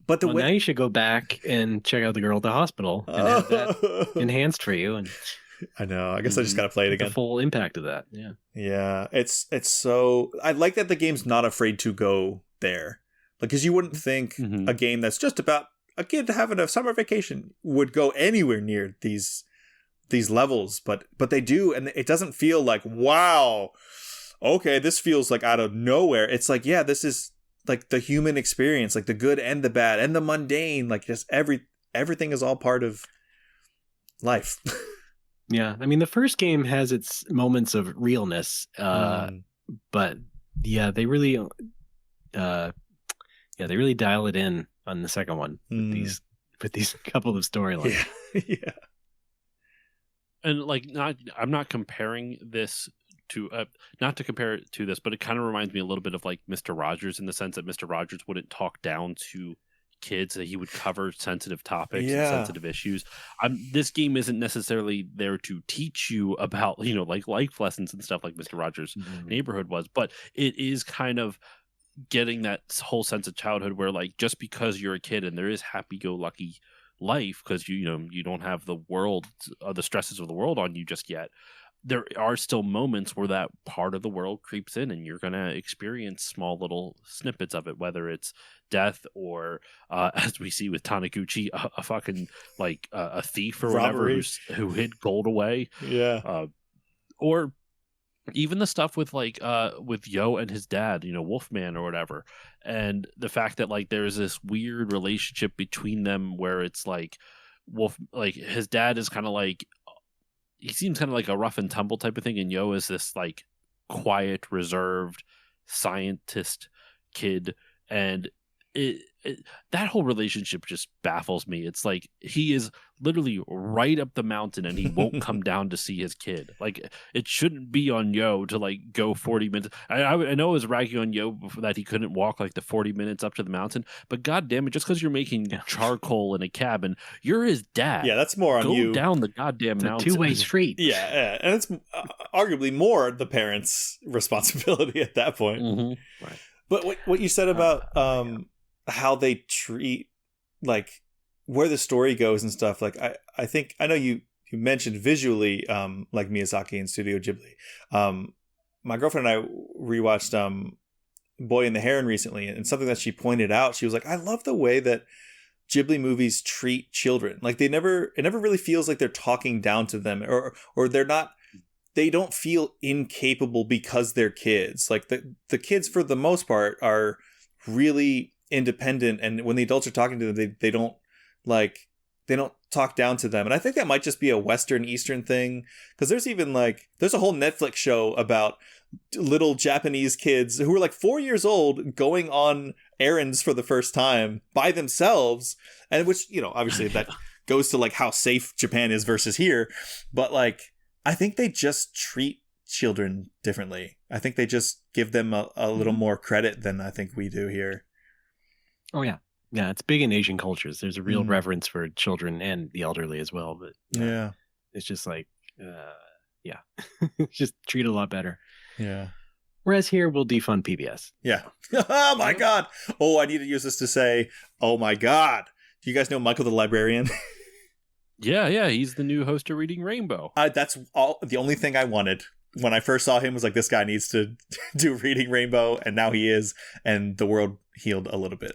But now you should go back and check out The Girl at the Hospital and have that enhanced for you. And I know. I guess I just got to play it again. The full impact of that. Yeah. Yeah. It's so, I like that the game's not afraid to go there. Like, because you wouldn't think a game that's just about a kid having a summer vacation would go anywhere near these levels, but they do, and it doesn't feel like, wow, okay, this feels like out of nowhere. It's like, yeah, this is like the human experience, like the good and the bad and the mundane, like just everything is all part of life. Yeah, I mean, the first game has its moments of realness, but yeah, they really dial it in on the second one with these couple of storylines. Yeah. And like, I'm not comparing this to not to compare it to this, but it kind of reminds me a little bit of like Mr. Rogers, in the sense that Mr. Rogers wouldn't talk down to kids, that he would cover sensitive topics and sensitive issues. This game isn't necessarily there to teach you about, like life lessons and stuff like Mr. Rogers' Neighborhood was, but it is kind of getting that whole sense of childhood where, like, just because you're a kid and there is happy-go-lucky life, because you don't have the world, the stresses of the world on you just yet, there are still moments where that part of the world creeps in, and you're gonna experience small little snippets of it, whether it's death or as we see with Taniguchi, a fucking like a thief or whatever who hid gold away, or even the stuff with like with Yo and his dad, Wolfman or whatever, and the fact that like there's this weird relationship between them where it's like his dad is kind of like, he seems kind of like a rough and tumble type of thing, and Yo is this like quiet, reserved scientist kid, and that whole relationship just baffles me. It's like he is literally right up the mountain and he won't come down to see his kid. Like, it shouldn't be on Yo to like go 40 minutes. I know it was ragging on Yo that he couldn't walk like the 40 minutes up to the mountain, but god damn it, just because you're making charcoal in a cabin, you're his dad. Yeah, that's more on you. Go down the goddamn mountain. Two-way street. Yeah, and it's arguably more the parents' responsibility at that point. Right. But what you said about how they treat, like, where the story goes and stuff, like, I know you mentioned visually, like Miyazaki and Studio Ghibli. My girlfriend and I rewatched Boy and the Heron recently, and something that she pointed out, she was like, I love the way that Ghibli movies treat children. Like, it never really feels like they're talking down to them, or they don't feel incapable because they're kids. Like, the kids for the most part are really independent, and when the adults are talking to them, they don't talk down to them. And I think that might just be a Western Eastern thing, because there's a whole Netflix show about little Japanese kids who are like 4 years old going on errands for the first time by themselves, and which, obviously that goes to like how safe Japan is versus here, but like I think they just treat children differently. I think they just give them a little more credit than I think we do here. Oh yeah, it's big in Asian cultures. There's a real reverence for children and the elderly as well. But yeah, it's just like, just treat it a lot better. Yeah. Whereas here, we'll defund PBS. Yeah. Oh my God. Oh, I need to use this to say, oh my God. Do you guys know Michael the Librarian? Yeah. He's the new host of Reading Rainbow. That's the only thing I wanted. When I first saw him, was like, this guy needs to do Reading Rainbow, and now he is, and the world healed a little bit.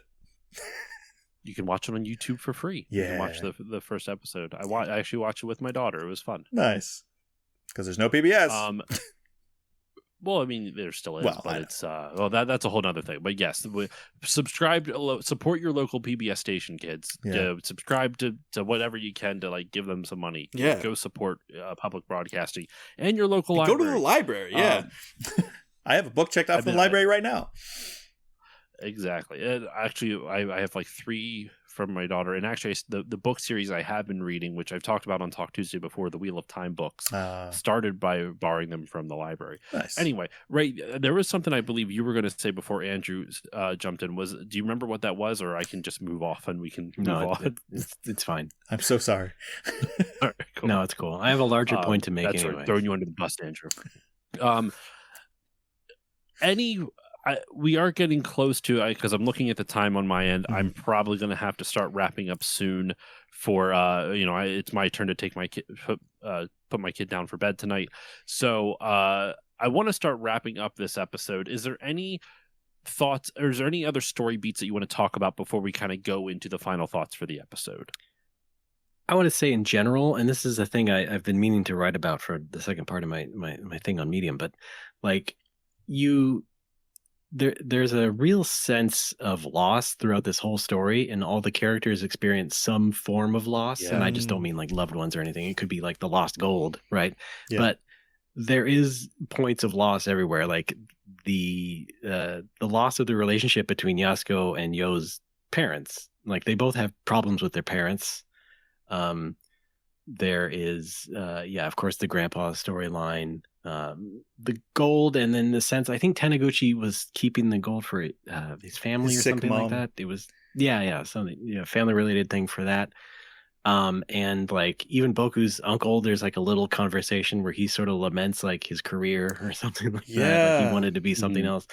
You can watch it on YouTube for free. Yeah. You can watch the first episode. I actually watched it with my daughter. It was fun. Nice. Because there's no PBS. Well, I mean, there still is, but it's that's a whole other thing. But yes, support your local PBS station, kids. Yeah. Subscribe to whatever you can to like give them some money. Yeah. Go support public broadcasting and your local library. Go to the library. Yeah. I have a book checked out from the library right now. Exactly. Actually, I have like 3 from my daughter, and actually the book series I have been reading, which I've talked about on Talk Tuesday before, the Wheel of Time books, started by borrowing them from the library. Nice. Anyway, Ray, there was something I believe you were going to say before Andrew jumped in. Do you remember what that was, or I can just move off and we can move on? It's fine. I'm so sorry. All right, cool. No, it's cool. I have a larger point to make. That's anyway. Right. Throwing you under the bus, Andrew. We are getting close to, because I'm looking at the time on my end. I'm probably going to have to start wrapping up soon. For it's my turn to take my kid, put my kid down for bed tonight. So I want to start wrapping up this episode. Is there any thoughts, or is there any other story beats that you want to talk about before we kind of go into the final thoughts for the episode? I want to say in general, and this is a thing I've been meaning to write about for the second part of my thing on Medium, but like there's a real sense of loss throughout this whole story, and all the characters experience some form of loss. Yeah. And I just don't mean like loved ones or anything. It could be like the lost gold, right? Yeah. But there is points of loss everywhere, like the loss of the relationship between Yasuko and Yo's parents. Like they both have problems with their parents. There is of course the grandpa storyline, the gold, and then the sense I think Taniguchi was keeping the gold for his family or something like that. It was something family related thing for that. And like even Boku's uncle, there's like a little conversation where he sort of laments like his career or something like that. Like he wanted to be something else.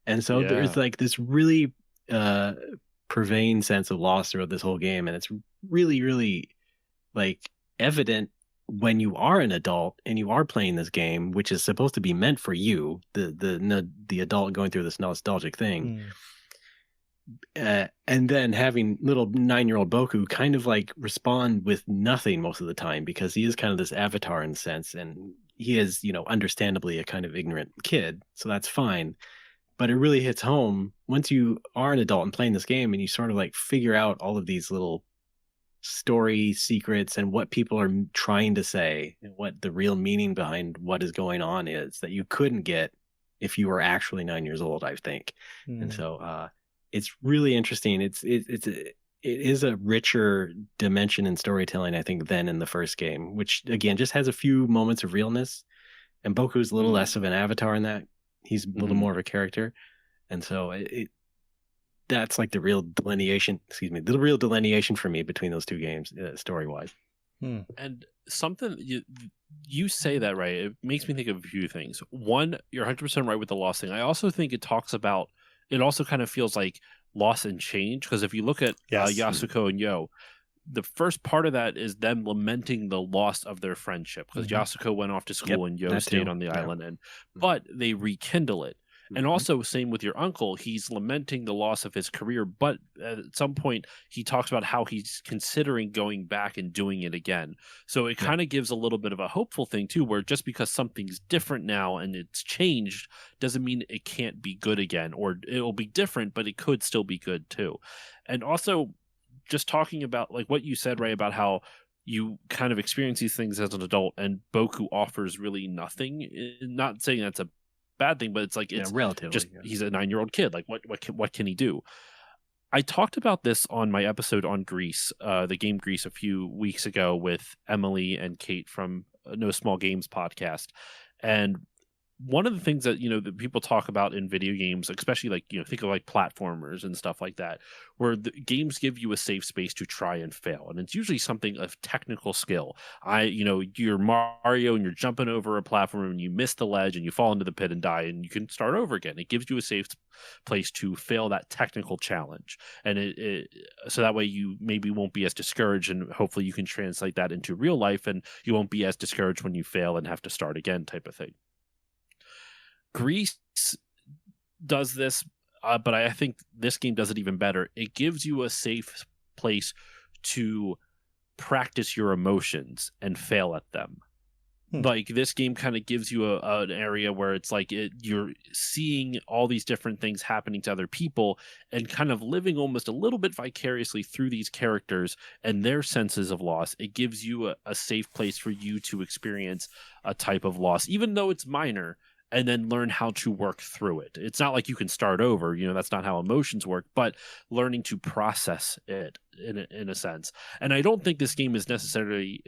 And so there's like this really pervading sense of loss throughout this whole game, and it's really, really like evident when you are an adult and you are playing this game, which is supposed to be meant for you, the adult going through this nostalgic thing. And then having little 9-year-old Boku kind of like respond with nothing most of the time, because he is kind of this avatar in a sense, and he is, understandably a kind of ignorant kid, so that's fine. But it really hits home once you are an adult and playing this game, and you sort of like figure out all of these little story secrets and what people are trying to say and what the real meaning behind what is going on is, that you couldn't get if you were actually 9 years old, I think. And so it's really interesting. It is a richer dimension in storytelling, I think, than in the first game, which again just has a few moments of realness, and Boku's a little less of an avatar in that. He's a little more of a character, and so that's like the real delineation for me between those two games, story wise. And something you say that, right? It makes me think of a few things. One, you're 100% right with the loss thing. I also think it talks about, it also kind of feels like loss and change, because if you look at Yasuko and Yo, the first part of that is them lamenting the loss of their friendship, because Yasuko went off to school and Yo stayed on the island, but they rekindle it. And also, same with your uncle, he's lamenting the loss of his career, but at some point he talks about how he's considering going back and doing it again. So it kind of gives a little bit of a hopeful thing too, where just because something's different now and it's changed doesn't mean it can't be good again, or it'll be different, but it could still be good too. And also just talking about like what you said, Ray, about how you kind of experience these things as an adult, and Boku offers really nothing. Not saying that's a bad thing, but it's like it's relatively just he's a 9-year-old kid. Like what can he do? I talked about this on my episode on Grease, the game Grease, a few weeks ago with Emily and Kate from No Small Games podcast, and one of the things that that people talk about in video games, especially like think of like platformers and stuff like that, where the games give you a safe space to try and fail, and it's usually something of technical skill. You're Mario and you're jumping over a platform and you miss the ledge and you fall into the pit and die, and you can start over again. It gives you a safe place to fail that technical challenge, and so that way you maybe won't be as discouraged, and hopefully you can translate that into real life, and you won't be as discouraged when you fail and have to start again, type of thing. Grease does this, but I think this game does it even better. It gives you a safe place to practice your emotions and fail at them. Like this game kind of gives you an area where it's like you're seeing all these different things happening to other people and kind of living almost a little bit vicariously through these characters and their senses of loss. It gives you a safe place for you to experience a type of loss, even though it's minor, and then learn how to work through it. It's not like you can start over, that's not how emotions work, but learning to process it in a sense. And I don't think this game is necessarily,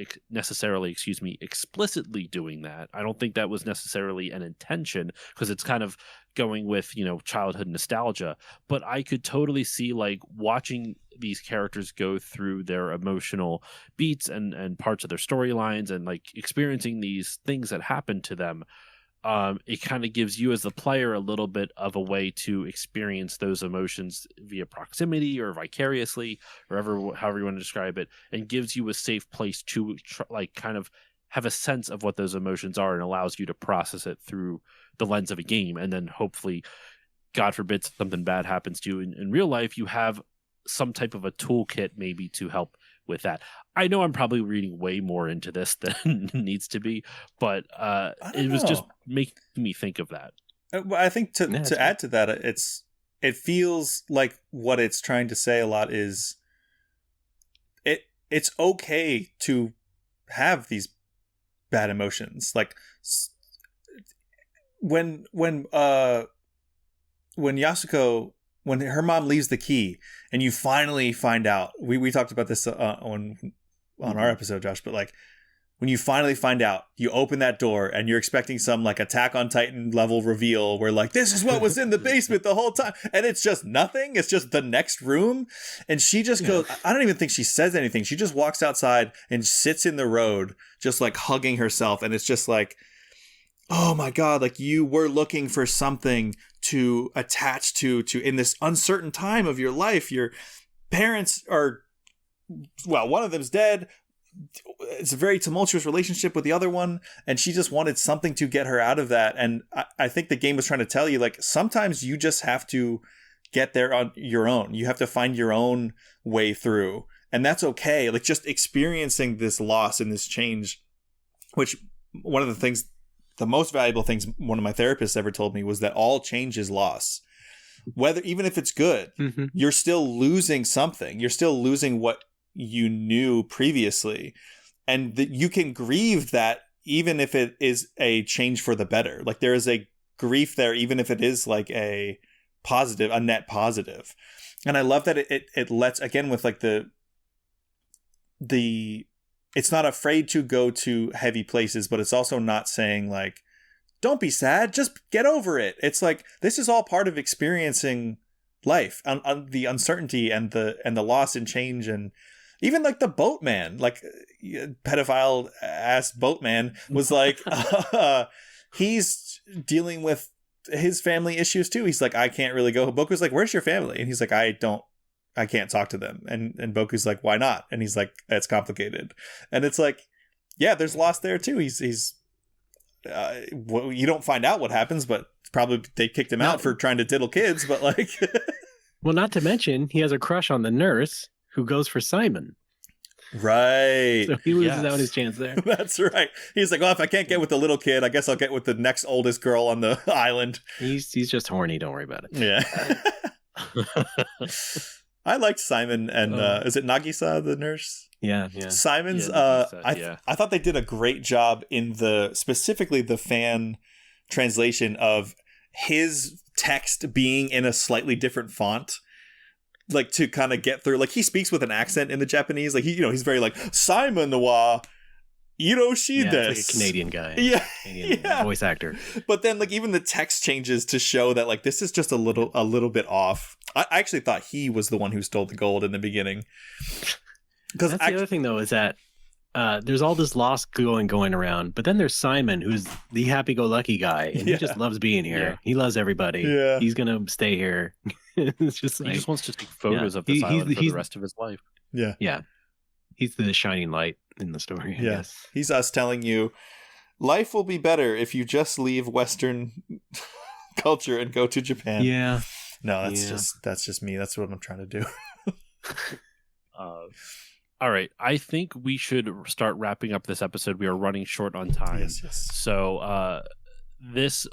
explicitly doing that. I don't think that was necessarily an intention, because it's kind of going with, childhood nostalgia. But I could totally see like watching these characters go through their emotional beats and parts of their storylines and like experiencing these things that happen to them. it kind of gives you as the player a little bit of a way to experience those emotions via proximity or vicariously, or however you want to describe it, and gives you a safe place to like kind of have a sense of what those emotions are, and allows you to process it through the lens of a game. And then hopefully, God forbid, something bad happens to you in real life, you have some type of a toolkit maybe to help with that. I know I'm probably reading way more into this than needs to be, but it was just making me think of that. I think to add to that, it feels like what it's trying to say a lot is it's okay to have these bad emotions. Like when Yasuko, when her mom leaves the key and you finally find out, we talked about this on our episode, Josh, but like when you finally find out, you open that door and you're expecting some like Attack on Titan level reveal where like, this is what was in the basement the whole time. And it's just nothing. It's just the next room. And she just goes, I don't even think she says anything. She just walks outside and sits in the road, just like hugging herself. And it's just like, oh my God, like you were looking for something to attach to in this uncertain time of your life. Your parents are, well, one of them's dead. It's a very tumultuous relationship with the other one, and she just wanted something to get her out of that. And I think the game was trying to tell you, like, sometimes you just have to get there on your own. You have to find your own way through, and that's okay. Like, just experiencing this loss and this change, which one of the things, the most valuable things one of my therapists ever told me was that all change is loss. Whether, even if it's good, you're still losing something. You're still losing what you knew previously, and that you can grieve that even if it is a change for the better. Like there is a grief there, even if it is like a positive, a net positive. And I love that it lets, again, with like the it's not afraid to go to heavy places, but it's also not saying like, don't be sad, just get over it. It's like, this is all part of experiencing life, on the uncertainty and the loss and change. And even like the boatman, like pedophile ass boatman was like, he's dealing with his family issues too. He's like, I can't really go. Boku's like, where's your family? And he's like, I can't talk to them. And Boku's like, why not? And he's like, it's complicated. And it's like, yeah, there's loss there too. He's well, you don't find out what happens, but probably they kicked him out for trying to diddle kids. But like, well, not to mention he has a crush on the nurse who goes for Simon. Right. So he loses out his chance there. That's right. He's like, well, if I can't get with the little kid, I guess I'll get with the next oldest girl on the island. He's just horny. Don't worry about it. Yeah. I liked Simon and is it Nagisa, the nurse? Yeah. Simon's Nagisa, I thought they did a great job in specifically the fan translation of his text being in a slightly different font, like to kind of get through. Like he speaks with an accent in the Japanese, like he's very like Simon wa Hiroshi desu. Like a Canadian guy. Yeah. Canadian voice actor. But then like even the text changes to show that like this is just a little bit off. I actually thought he was the one who stole the gold in the beginning. Because the other thing though is that there's all this loss going around, but then there's Simon, who's the happy-go-lucky guy, and he just loves being here. Yeah. He loves everybody. Yeah. He's gonna stay here. It's just like, he just wants to take photos of this island for the rest of his life. Yeah. He's the shining light in the story. I guess. He's us telling you, life will be better if you just leave Western culture and go to Japan. Yeah. No, that's just me. That's what I'm trying to do. All right, I think we should start wrapping up this episode. We are running short on time. Yes. So let's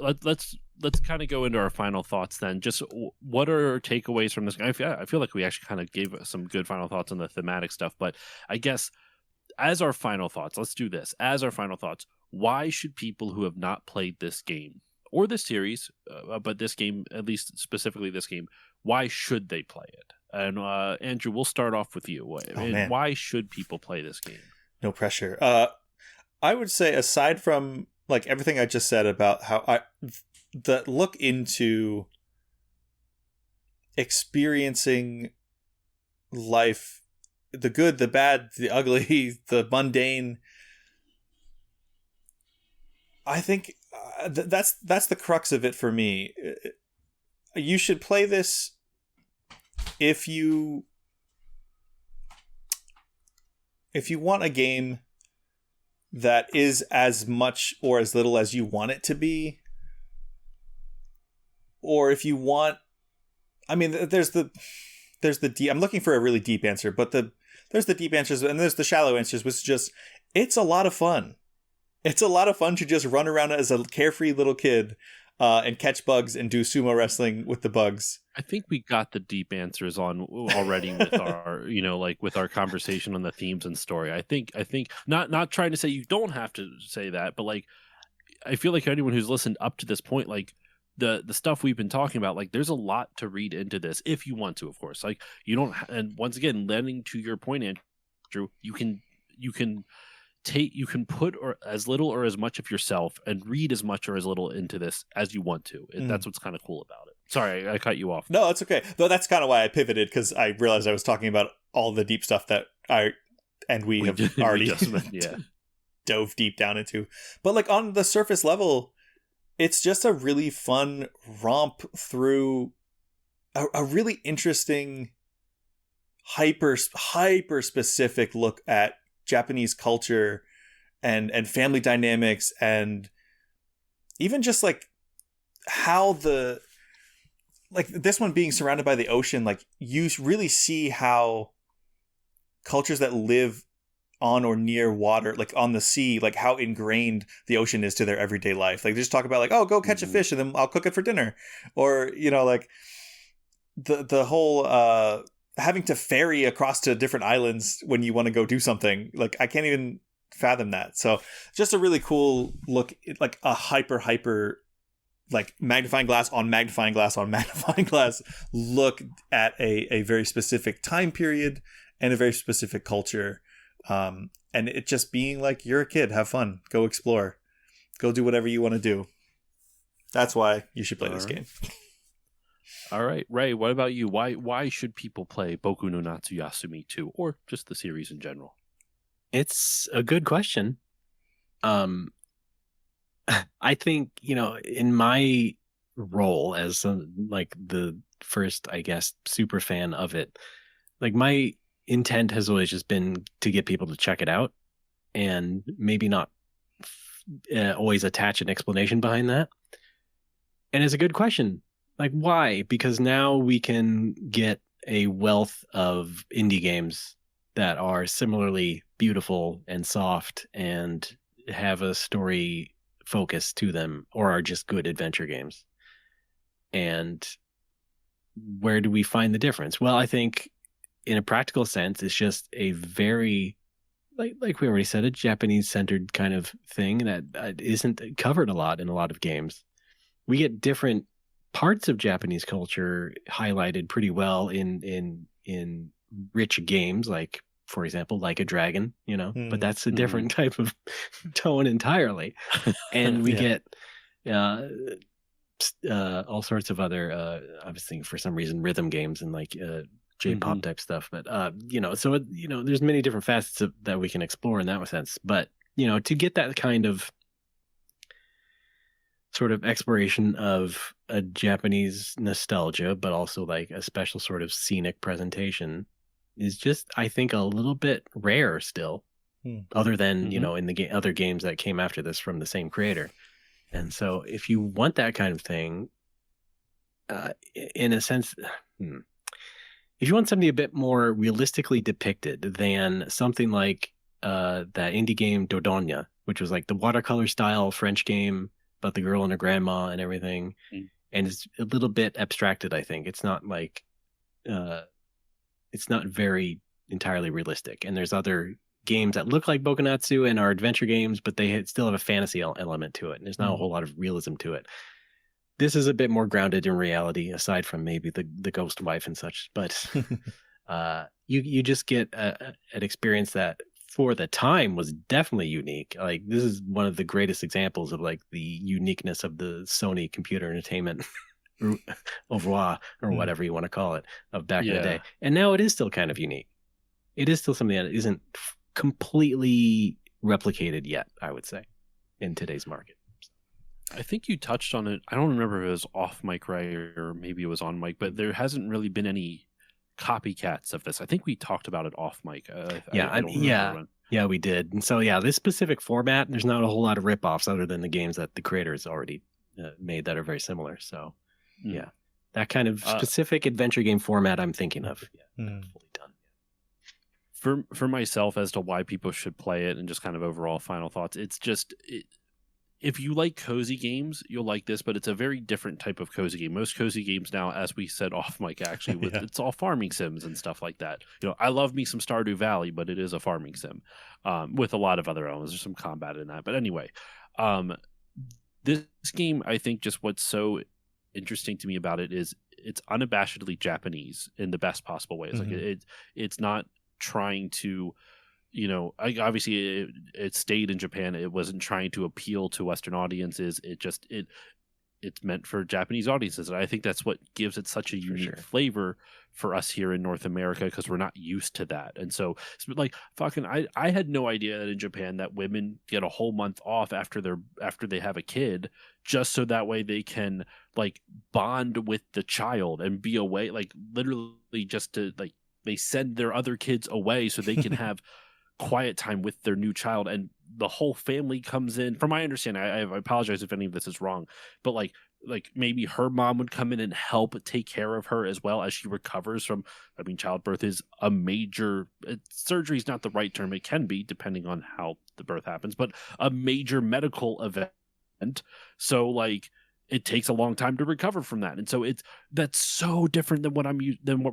kind of go into our final thoughts then. Just what are our takeaways from this? I feel like we actually kind of gave some good final thoughts on the thematic stuff, but I guess as our final thoughts, let's do this. As our final thoughts, why should people who have not played this game or this series, but this game, at least specifically this game, why should they play it? And Andrew, we'll start off with you. Why should people play this game? No pressure. I would say, aside from like everything I just said about how the look into experiencing life, the good, the bad, the ugly, the mundane. I think that's the crux of it for me. You should play this if you want a game that is as much or as little as you want it to be, or if you want, I mean, there's the deep, I'm looking for a really deep answer, but there's the deep answers and there's the shallow answers, which is just, it's a lot of fun. It's a lot of fun to just run around as a carefree little kid and catch bugs and do sumo wrestling with the bugs. I think we got the deep answers on already with our, with our conversation on the themes and story. I think not trying to say you don't have to say that, but like, I feel like anyone who's listened up to this point, like the stuff we've been talking about, like there's a lot to read into this if you want to, of course. Like you don't, and once again, lending to your point, Andrew, you can put or as little or as much of yourself and read as much or as little into this as you want to. That's what's kind of cool about it. Sorry, I cut you off. No, it's okay. Though that's kind of why I pivoted, because I realized I was talking about all the deep stuff that we have already dove deep down into. But like on the surface level, it's just a really fun romp through a really interesting, hyper specific look at Japanese culture and family dynamics, and even just like how this one being surrounded by the ocean, like you really see how cultures that live on or near water, like on the sea, like how ingrained the ocean is to their everyday life. Like they just talk about like, oh, go catch a fish and then I'll cook it for dinner, or like the whole having to ferry across to different islands when you want to go do something. Like I can't even fathom that. So just a really cool look, like a hyper like magnifying glass on magnifying glass on magnifying glass look at a very specific time period and a very specific culture. And it just being like, you're a kid, have fun, go explore, go do whatever you want to do. That's why you should play this game. All right, Ray, what about you? Why should people play Boku no Natsuyasumi 2, or just the series in general? It's a good question. I think, in my role as like the first, I guess, super fan of it, like my intent has always just been to get people to check it out and maybe not always attach an explanation behind that. And it's a good question. Like, why? Because now we can get a wealth of indie games that are similarly beautiful and soft and have a story focus to them, or are just good adventure games. And where do we find the difference? Well, I think in a practical sense, it's just a very, like we already said, a Japanese-centered kind of thing that isn't covered a lot in a lot of games. We get different parts of Japanese culture highlighted pretty well in rich games, like, for example, Like a Dragon, but that's a different type of tone entirely. And we get all sorts of other, I was thinking for some reason, rhythm games and like J-pop type stuff. But, so, there's many different facets that we can explore in that sense. But, to get that kind of sort of exploration of a Japanese nostalgia, but also like a special sort of scenic presentation is just, I think, a little bit rare still, other than, in the other games that came after this from the same creator. And so if you want that kind of thing, in a sense, if you want something a bit more realistically depicted than something like that indie game Dordogne, which was like the watercolor style French game about the girl and her grandma and everything. And it's a little bit abstracted, I think. It's not like, it's not very entirely realistic. And there's other games that look like Bokunatsu and are adventure games, but they still have a fantasy element to it. And there's not a whole lot of realism to it. This is a bit more grounded in reality, aside from maybe the ghost wife and such. But you just get an experience that for the time was definitely unique. Like, this is one of the greatest examples of like the uniqueness of the Sony computer entertainment au revoir, or whatever you want to call it, of back in the day. And now it is still kind of unique. It is still something that isn't completely replicated yet, I would say, in today's market. I think you touched on it. I don't remember if it was off mic, Ray, or maybe it was on mic, but there hasn't really been any copycats of this. I think we talked about it off mic. I don't remember when. Yeah, we did. And so, this specific format, there's not a whole lot of ripoffs other than the games that the creators already made that are very similar. So, that kind of specific adventure game format I'm thinking of. Fully done. For myself, as to why people should play it and just kind of overall final thoughts, it's just... if you like cozy games, you'll like this, but it's a very different type of cozy game. Most cozy games now, as we said off mic, actually, it's all farming sims and stuff like that. I love me some Stardew Valley, but it is a farming sim with a lot of other elements. There's some combat in that. But anyway, this game, I think just what's so interesting to me about it is it's unabashedly Japanese in the best possible ways. Mm-hmm. Like it's not trying to... obviously it stayed in Japan. It wasn't trying to appeal to Western audiences. It's meant for Japanese audiences, and I think that's what gives it such a unique flavor for us here in North America, because we're not used to that. And so, like, fucking, I had no idea that in Japan that women get a whole month off after they have a kid, just so that way they can like bond with the child and be away, like literally just to like they send their other kids away so they can have quiet time with their new child, and the whole family comes in. From my understanding, I apologize if any of this is wrong, but like maybe her mom would come in and help take care of her as well as she recovers from... I mean, childbirth is a major... surgery is not the right term. It can be, depending on how the birth happens, but a major medical event. So like it takes a long time to recover from that. And so that's so different than what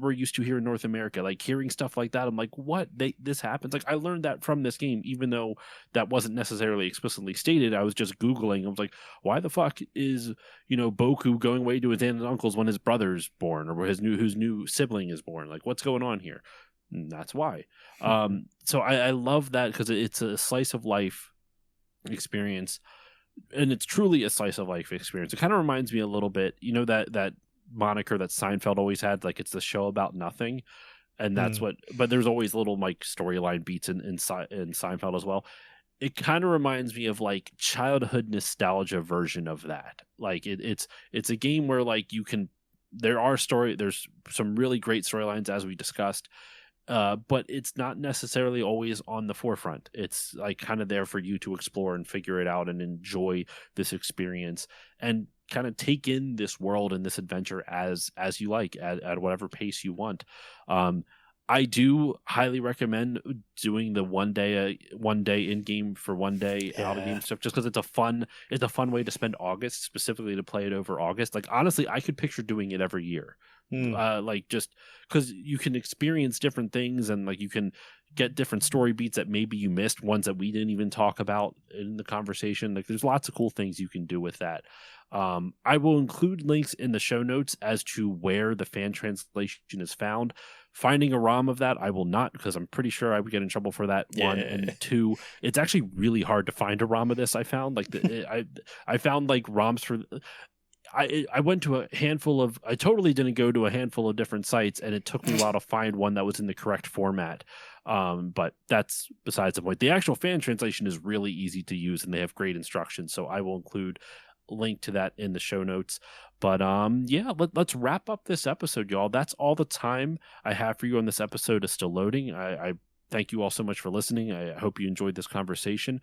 we're used to here in North America. Like hearing stuff like that, I'm like, what? This happens? Like I learned that from this game, even though that wasn't necessarily explicitly stated. I was just Googling. I was like, why the fuck is, Boku going away to his aunt and uncles when his brother's born, or whose new sibling is born? Like what's going on here? And that's why. So I love that, because it's a slice of life experience. And it's truly a slice of life experience. It kind of reminds me a little bit, that moniker that Seinfeld always had, like it's the show about nothing. And that's but there's always little like storyline beats in Seinfeld as well. It kind of reminds me of like childhood nostalgia version of that. Like it's a game where like there's some really great storylines, as we discussed. But it's not necessarily always on the forefront. It's like kind of there for you to explore and figure it out and enjoy this experience and kind of take in this world and this adventure as you like, at whatever pace you want. I do highly recommend doing the one day in game for one day out of game stuff, just because it's a fun way to spend August, specifically to play it over August. Like honestly, I could picture doing it every year. Like just because you can experience different things, and like you can get different story beats that maybe you missed, ones that we didn't even talk about in the conversation. Like there's lots of cool things you can do with that. I will include links in the show notes as to where the fan translation is found. Finding a ROM of that, I will not, because I'm pretty sure I would get in trouble for that. One, and two, it's actually really hard to find a ROM of this. I found I found like ROMs for... I went to a handful of... I totally didn't go to a handful of different sites, and it took me a while to find one that was in the correct format. But that's besides the point. The actual fan translation is really easy to use, and they have great instructions. So I will include a link to that in the show notes. But let's wrap up this episode, y'all. That's all the time I have for you on this episode of Still Loading. I thank you all so much for listening. I hope you enjoyed this conversation.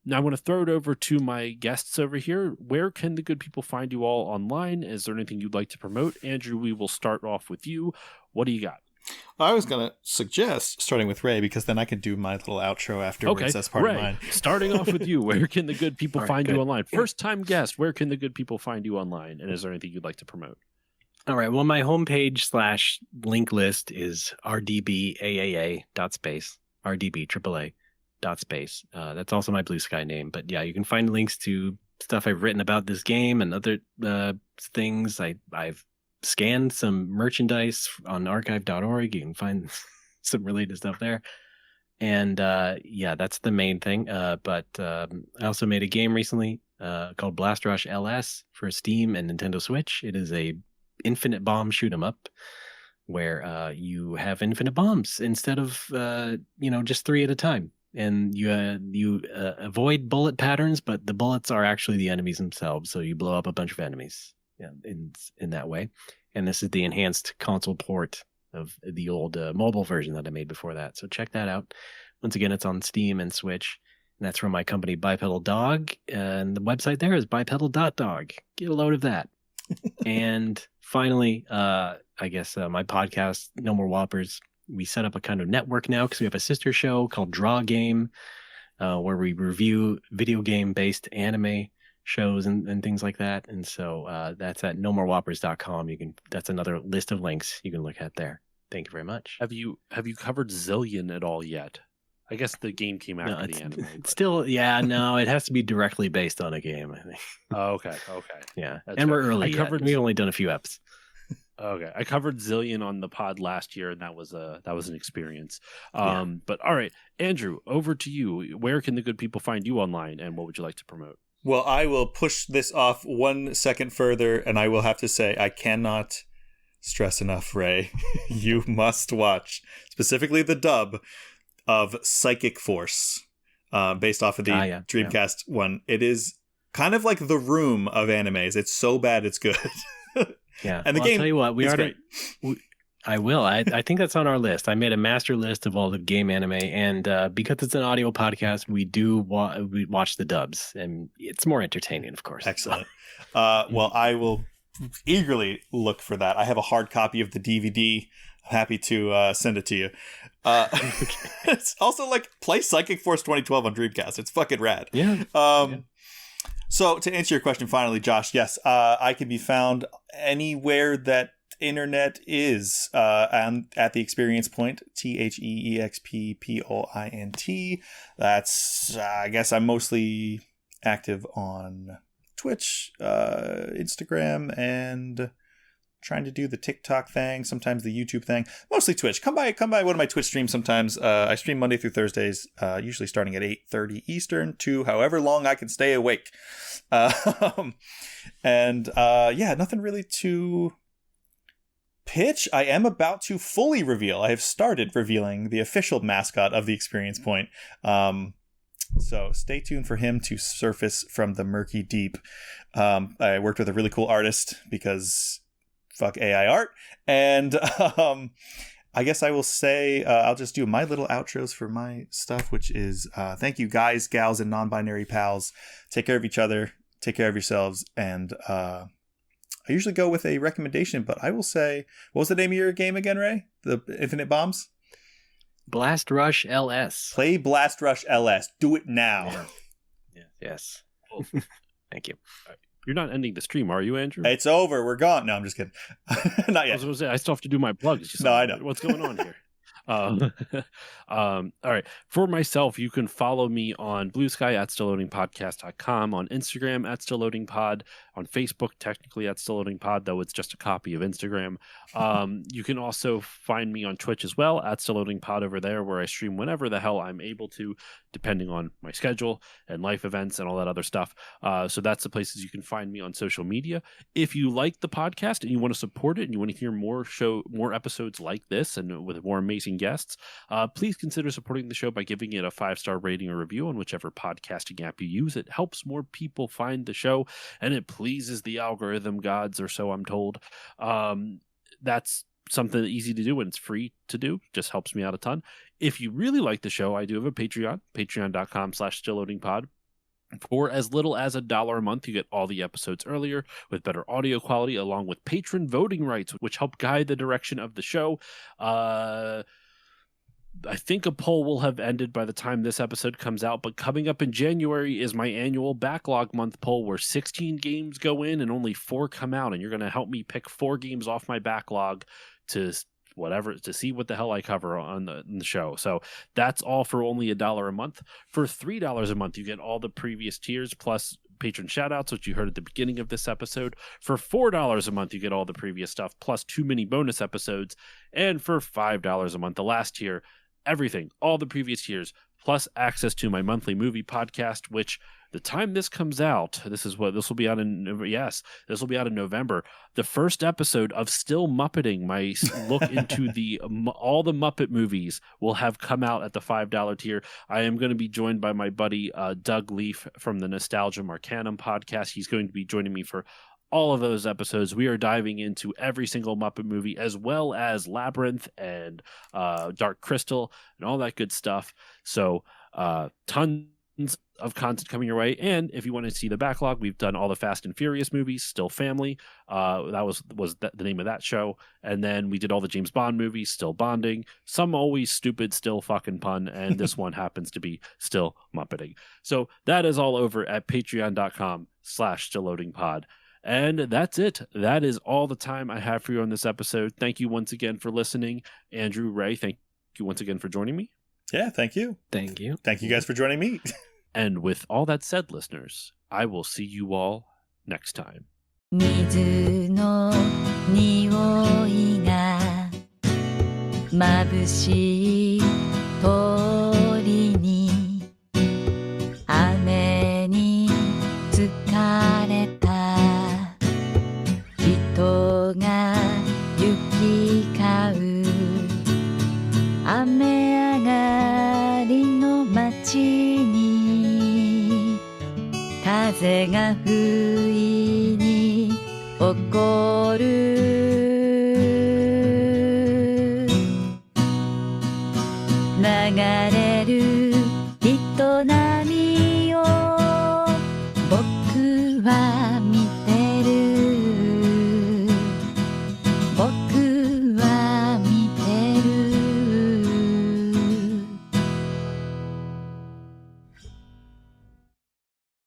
Now I want to throw it over to my guests over here. Where can the good people find you all online? Is there anything you'd like to promote? Andrew, we will start off with you. What do you got? I was going to suggest starting with Ray, because then I can do my little outro afterwards. Okay. As part Ray, of mine. Starting off with you, where can the good people find you online? First time guest, where can the good people find you online? And is there anything you'd like to promote? All right. Well, my homepage / link list is rdbaaa.space, rdbAAA.space. That's also my Blue Sky name. But yeah, you can find links to stuff I've written about this game and other things. I've scanned some merchandise on archive.org. You can find some related stuff there. And that's the main thing. But I also made a game recently called Blast Rush LS for Steam and Nintendo Switch. It is a infinite bomb shoot 'em up where you have infinite bombs instead of just 3 at a time. and you avoid bullet patterns, but the bullets are actually the enemies themselves. So you blow up a bunch of enemies in that way. And this is the enhanced console port of the old mobile version that I made before that. So check that out. Once again, it's on Steam and Switch. And that's from my company, Bipedal Dog. And the website there is bipedal.dog. Get a load of that. And finally, I guess my podcast, No More Whoppers, we set up a kind of network now because we have a sister show called Draw Game, where we review video game-based anime shows and things like that. And so that's at nomorewhoppers.com. That's another list of links you can look at there. Thank you very much. Have you covered Zillion at all yet? I guess the game came after the anime. It's still, it has to be directly based on a game, I think. Oh, okay. Yeah. That's and we're early. We've only done a few eps. Okay. I covered Zillion on the pod last year, and that was an experience. But all right, Andrew, over to you. Where can the good people find you online, and what would you like to promote? Well, I will push this off 1 second further, and I will have to say I cannot stress enough, Ray. You must watch, specifically the dub of Psychic Force, based off of the Dreamcast one. It is kind of like The Room of animes. It's so bad it's good. Yeah, and the game. I'll tell you what, I will. I think that's on our list. I made a master list of all the game anime, and because it's an audio podcast, we do we watch the dubs, and it's more entertaining, of course. Excellent. Well, I will eagerly look for that. I have a hard copy of the DVD. Happy to send it to you. It's also like play Psychic Force 2012 on Dreamcast. It's fucking rad. Yeah. So to answer your question finally, Josh, yes, I can be found anywhere that internet is, at the Experience Point, TheEXP Point. That's, I guess I'm mostly active on Twitch, Instagram, and trying to do the TikTok thing, sometimes the YouTube thing, mostly Twitch. Come by one of my Twitch streams sometimes. I stream Monday through Thursdays, usually starting at 8:30 Eastern to however long I can stay awake. Nothing really to pitch. I am about to fully reveal. I have started revealing the official mascot of the Experience Point. So stay tuned for him to surface from the murky deep. I worked with a really cool artist because fuck AI art. And I guess I will say, I'll just do my little outros for my stuff, which is thank you guys, gals, and non-binary pals. Take care of each other. Take care of yourselves. And I usually go with a recommendation, but I will say, what was the name of your game again, Ray? The Infinite Bombs? Blast Rush LS. Play Blast Rush LS. Do it now. Yeah. Yes. Thank you. You're not ending the stream, are you, Andrew? It's over. We're gone. No, I'm just kidding. Not yet. I was going to say, I still have to do my plugs. No, I know. What's going on here? All right. For myself, you can follow me on Blue Sky at stillloadingpodcast.com, on Instagram at stillloadingpod, on Facebook technically at stillloadingpod, though it's just a copy of Instagram. You can also find me on Twitch as well at stillloadingpod over there, where I stream whenever the hell I'm able to, depending on my schedule and life events and all that other stuff. So that's the places you can find me on social media. If you like the podcast and you want to support it and you want to hear more episodes like this and with more amazing guests, please consider supporting the show by giving it a 5-star rating or review on whichever podcasting app you use. It helps more people find the show, and it pleases the algorithm gods, or so I'm told. That's something easy to do, and it's free to do. Just helps me out a ton. If you really like the show, I do have a Patreon, patreon.com/stillloadingpod. For as little as $1 a month, you get all the episodes earlier with better audio quality, along with patron voting rights, which help guide the direction of the show. I think a poll will have ended by the time this episode comes out, but coming up in January is my annual backlog month poll, where 16 games go in and only 4 come out, and you're going to help me pick 4 games off my backlog to see what the hell I cover on the show. So that's all for only $1 a month. For $3 a month, you get all the previous tiers plus patron shoutouts, which you heard at the beginning of this episode. For $4 a month, you get all the previous stuff plus 2 mini bonus episodes. And for $5 a month, the last tier, everything, all the previous tiers, plus access to my monthly movie podcast, which the time this comes out, this will be out in November. The first episode of Still Muppeting, my look into all the Muppet movies, will have come out at the $5 tier. I am going to be joined by my buddy Doug Leaf from the Nostalgia Marcanum podcast. He's going to be joining me for all of those episodes. We are diving into every single Muppet movie, as well as Labyrinth and Dark Crystal and all that good stuff. So tons of content coming your way. And if you want to see the backlog, we've done all the Fast and Furious movies, Still Family. That was the name of that show. And then we did all the James Bond movies, Still Bonding. Some always stupid, still fucking pun. And this one happens to be Still Muppeting. So that is all over at patreon.com/stillloadingpod. And that's it. That is all the time I have for you on this episode. Thank you once again for listening. Andrew, Ray, thank you once again for joining me. Yeah, thank you. Thank you. Thank you guys for joining me. And with all that said, listeners, I will see you all next time. 水の匂いが眩しい鳥に雨に疲れた人が行き交う雨上がりの街に風が不意に起こる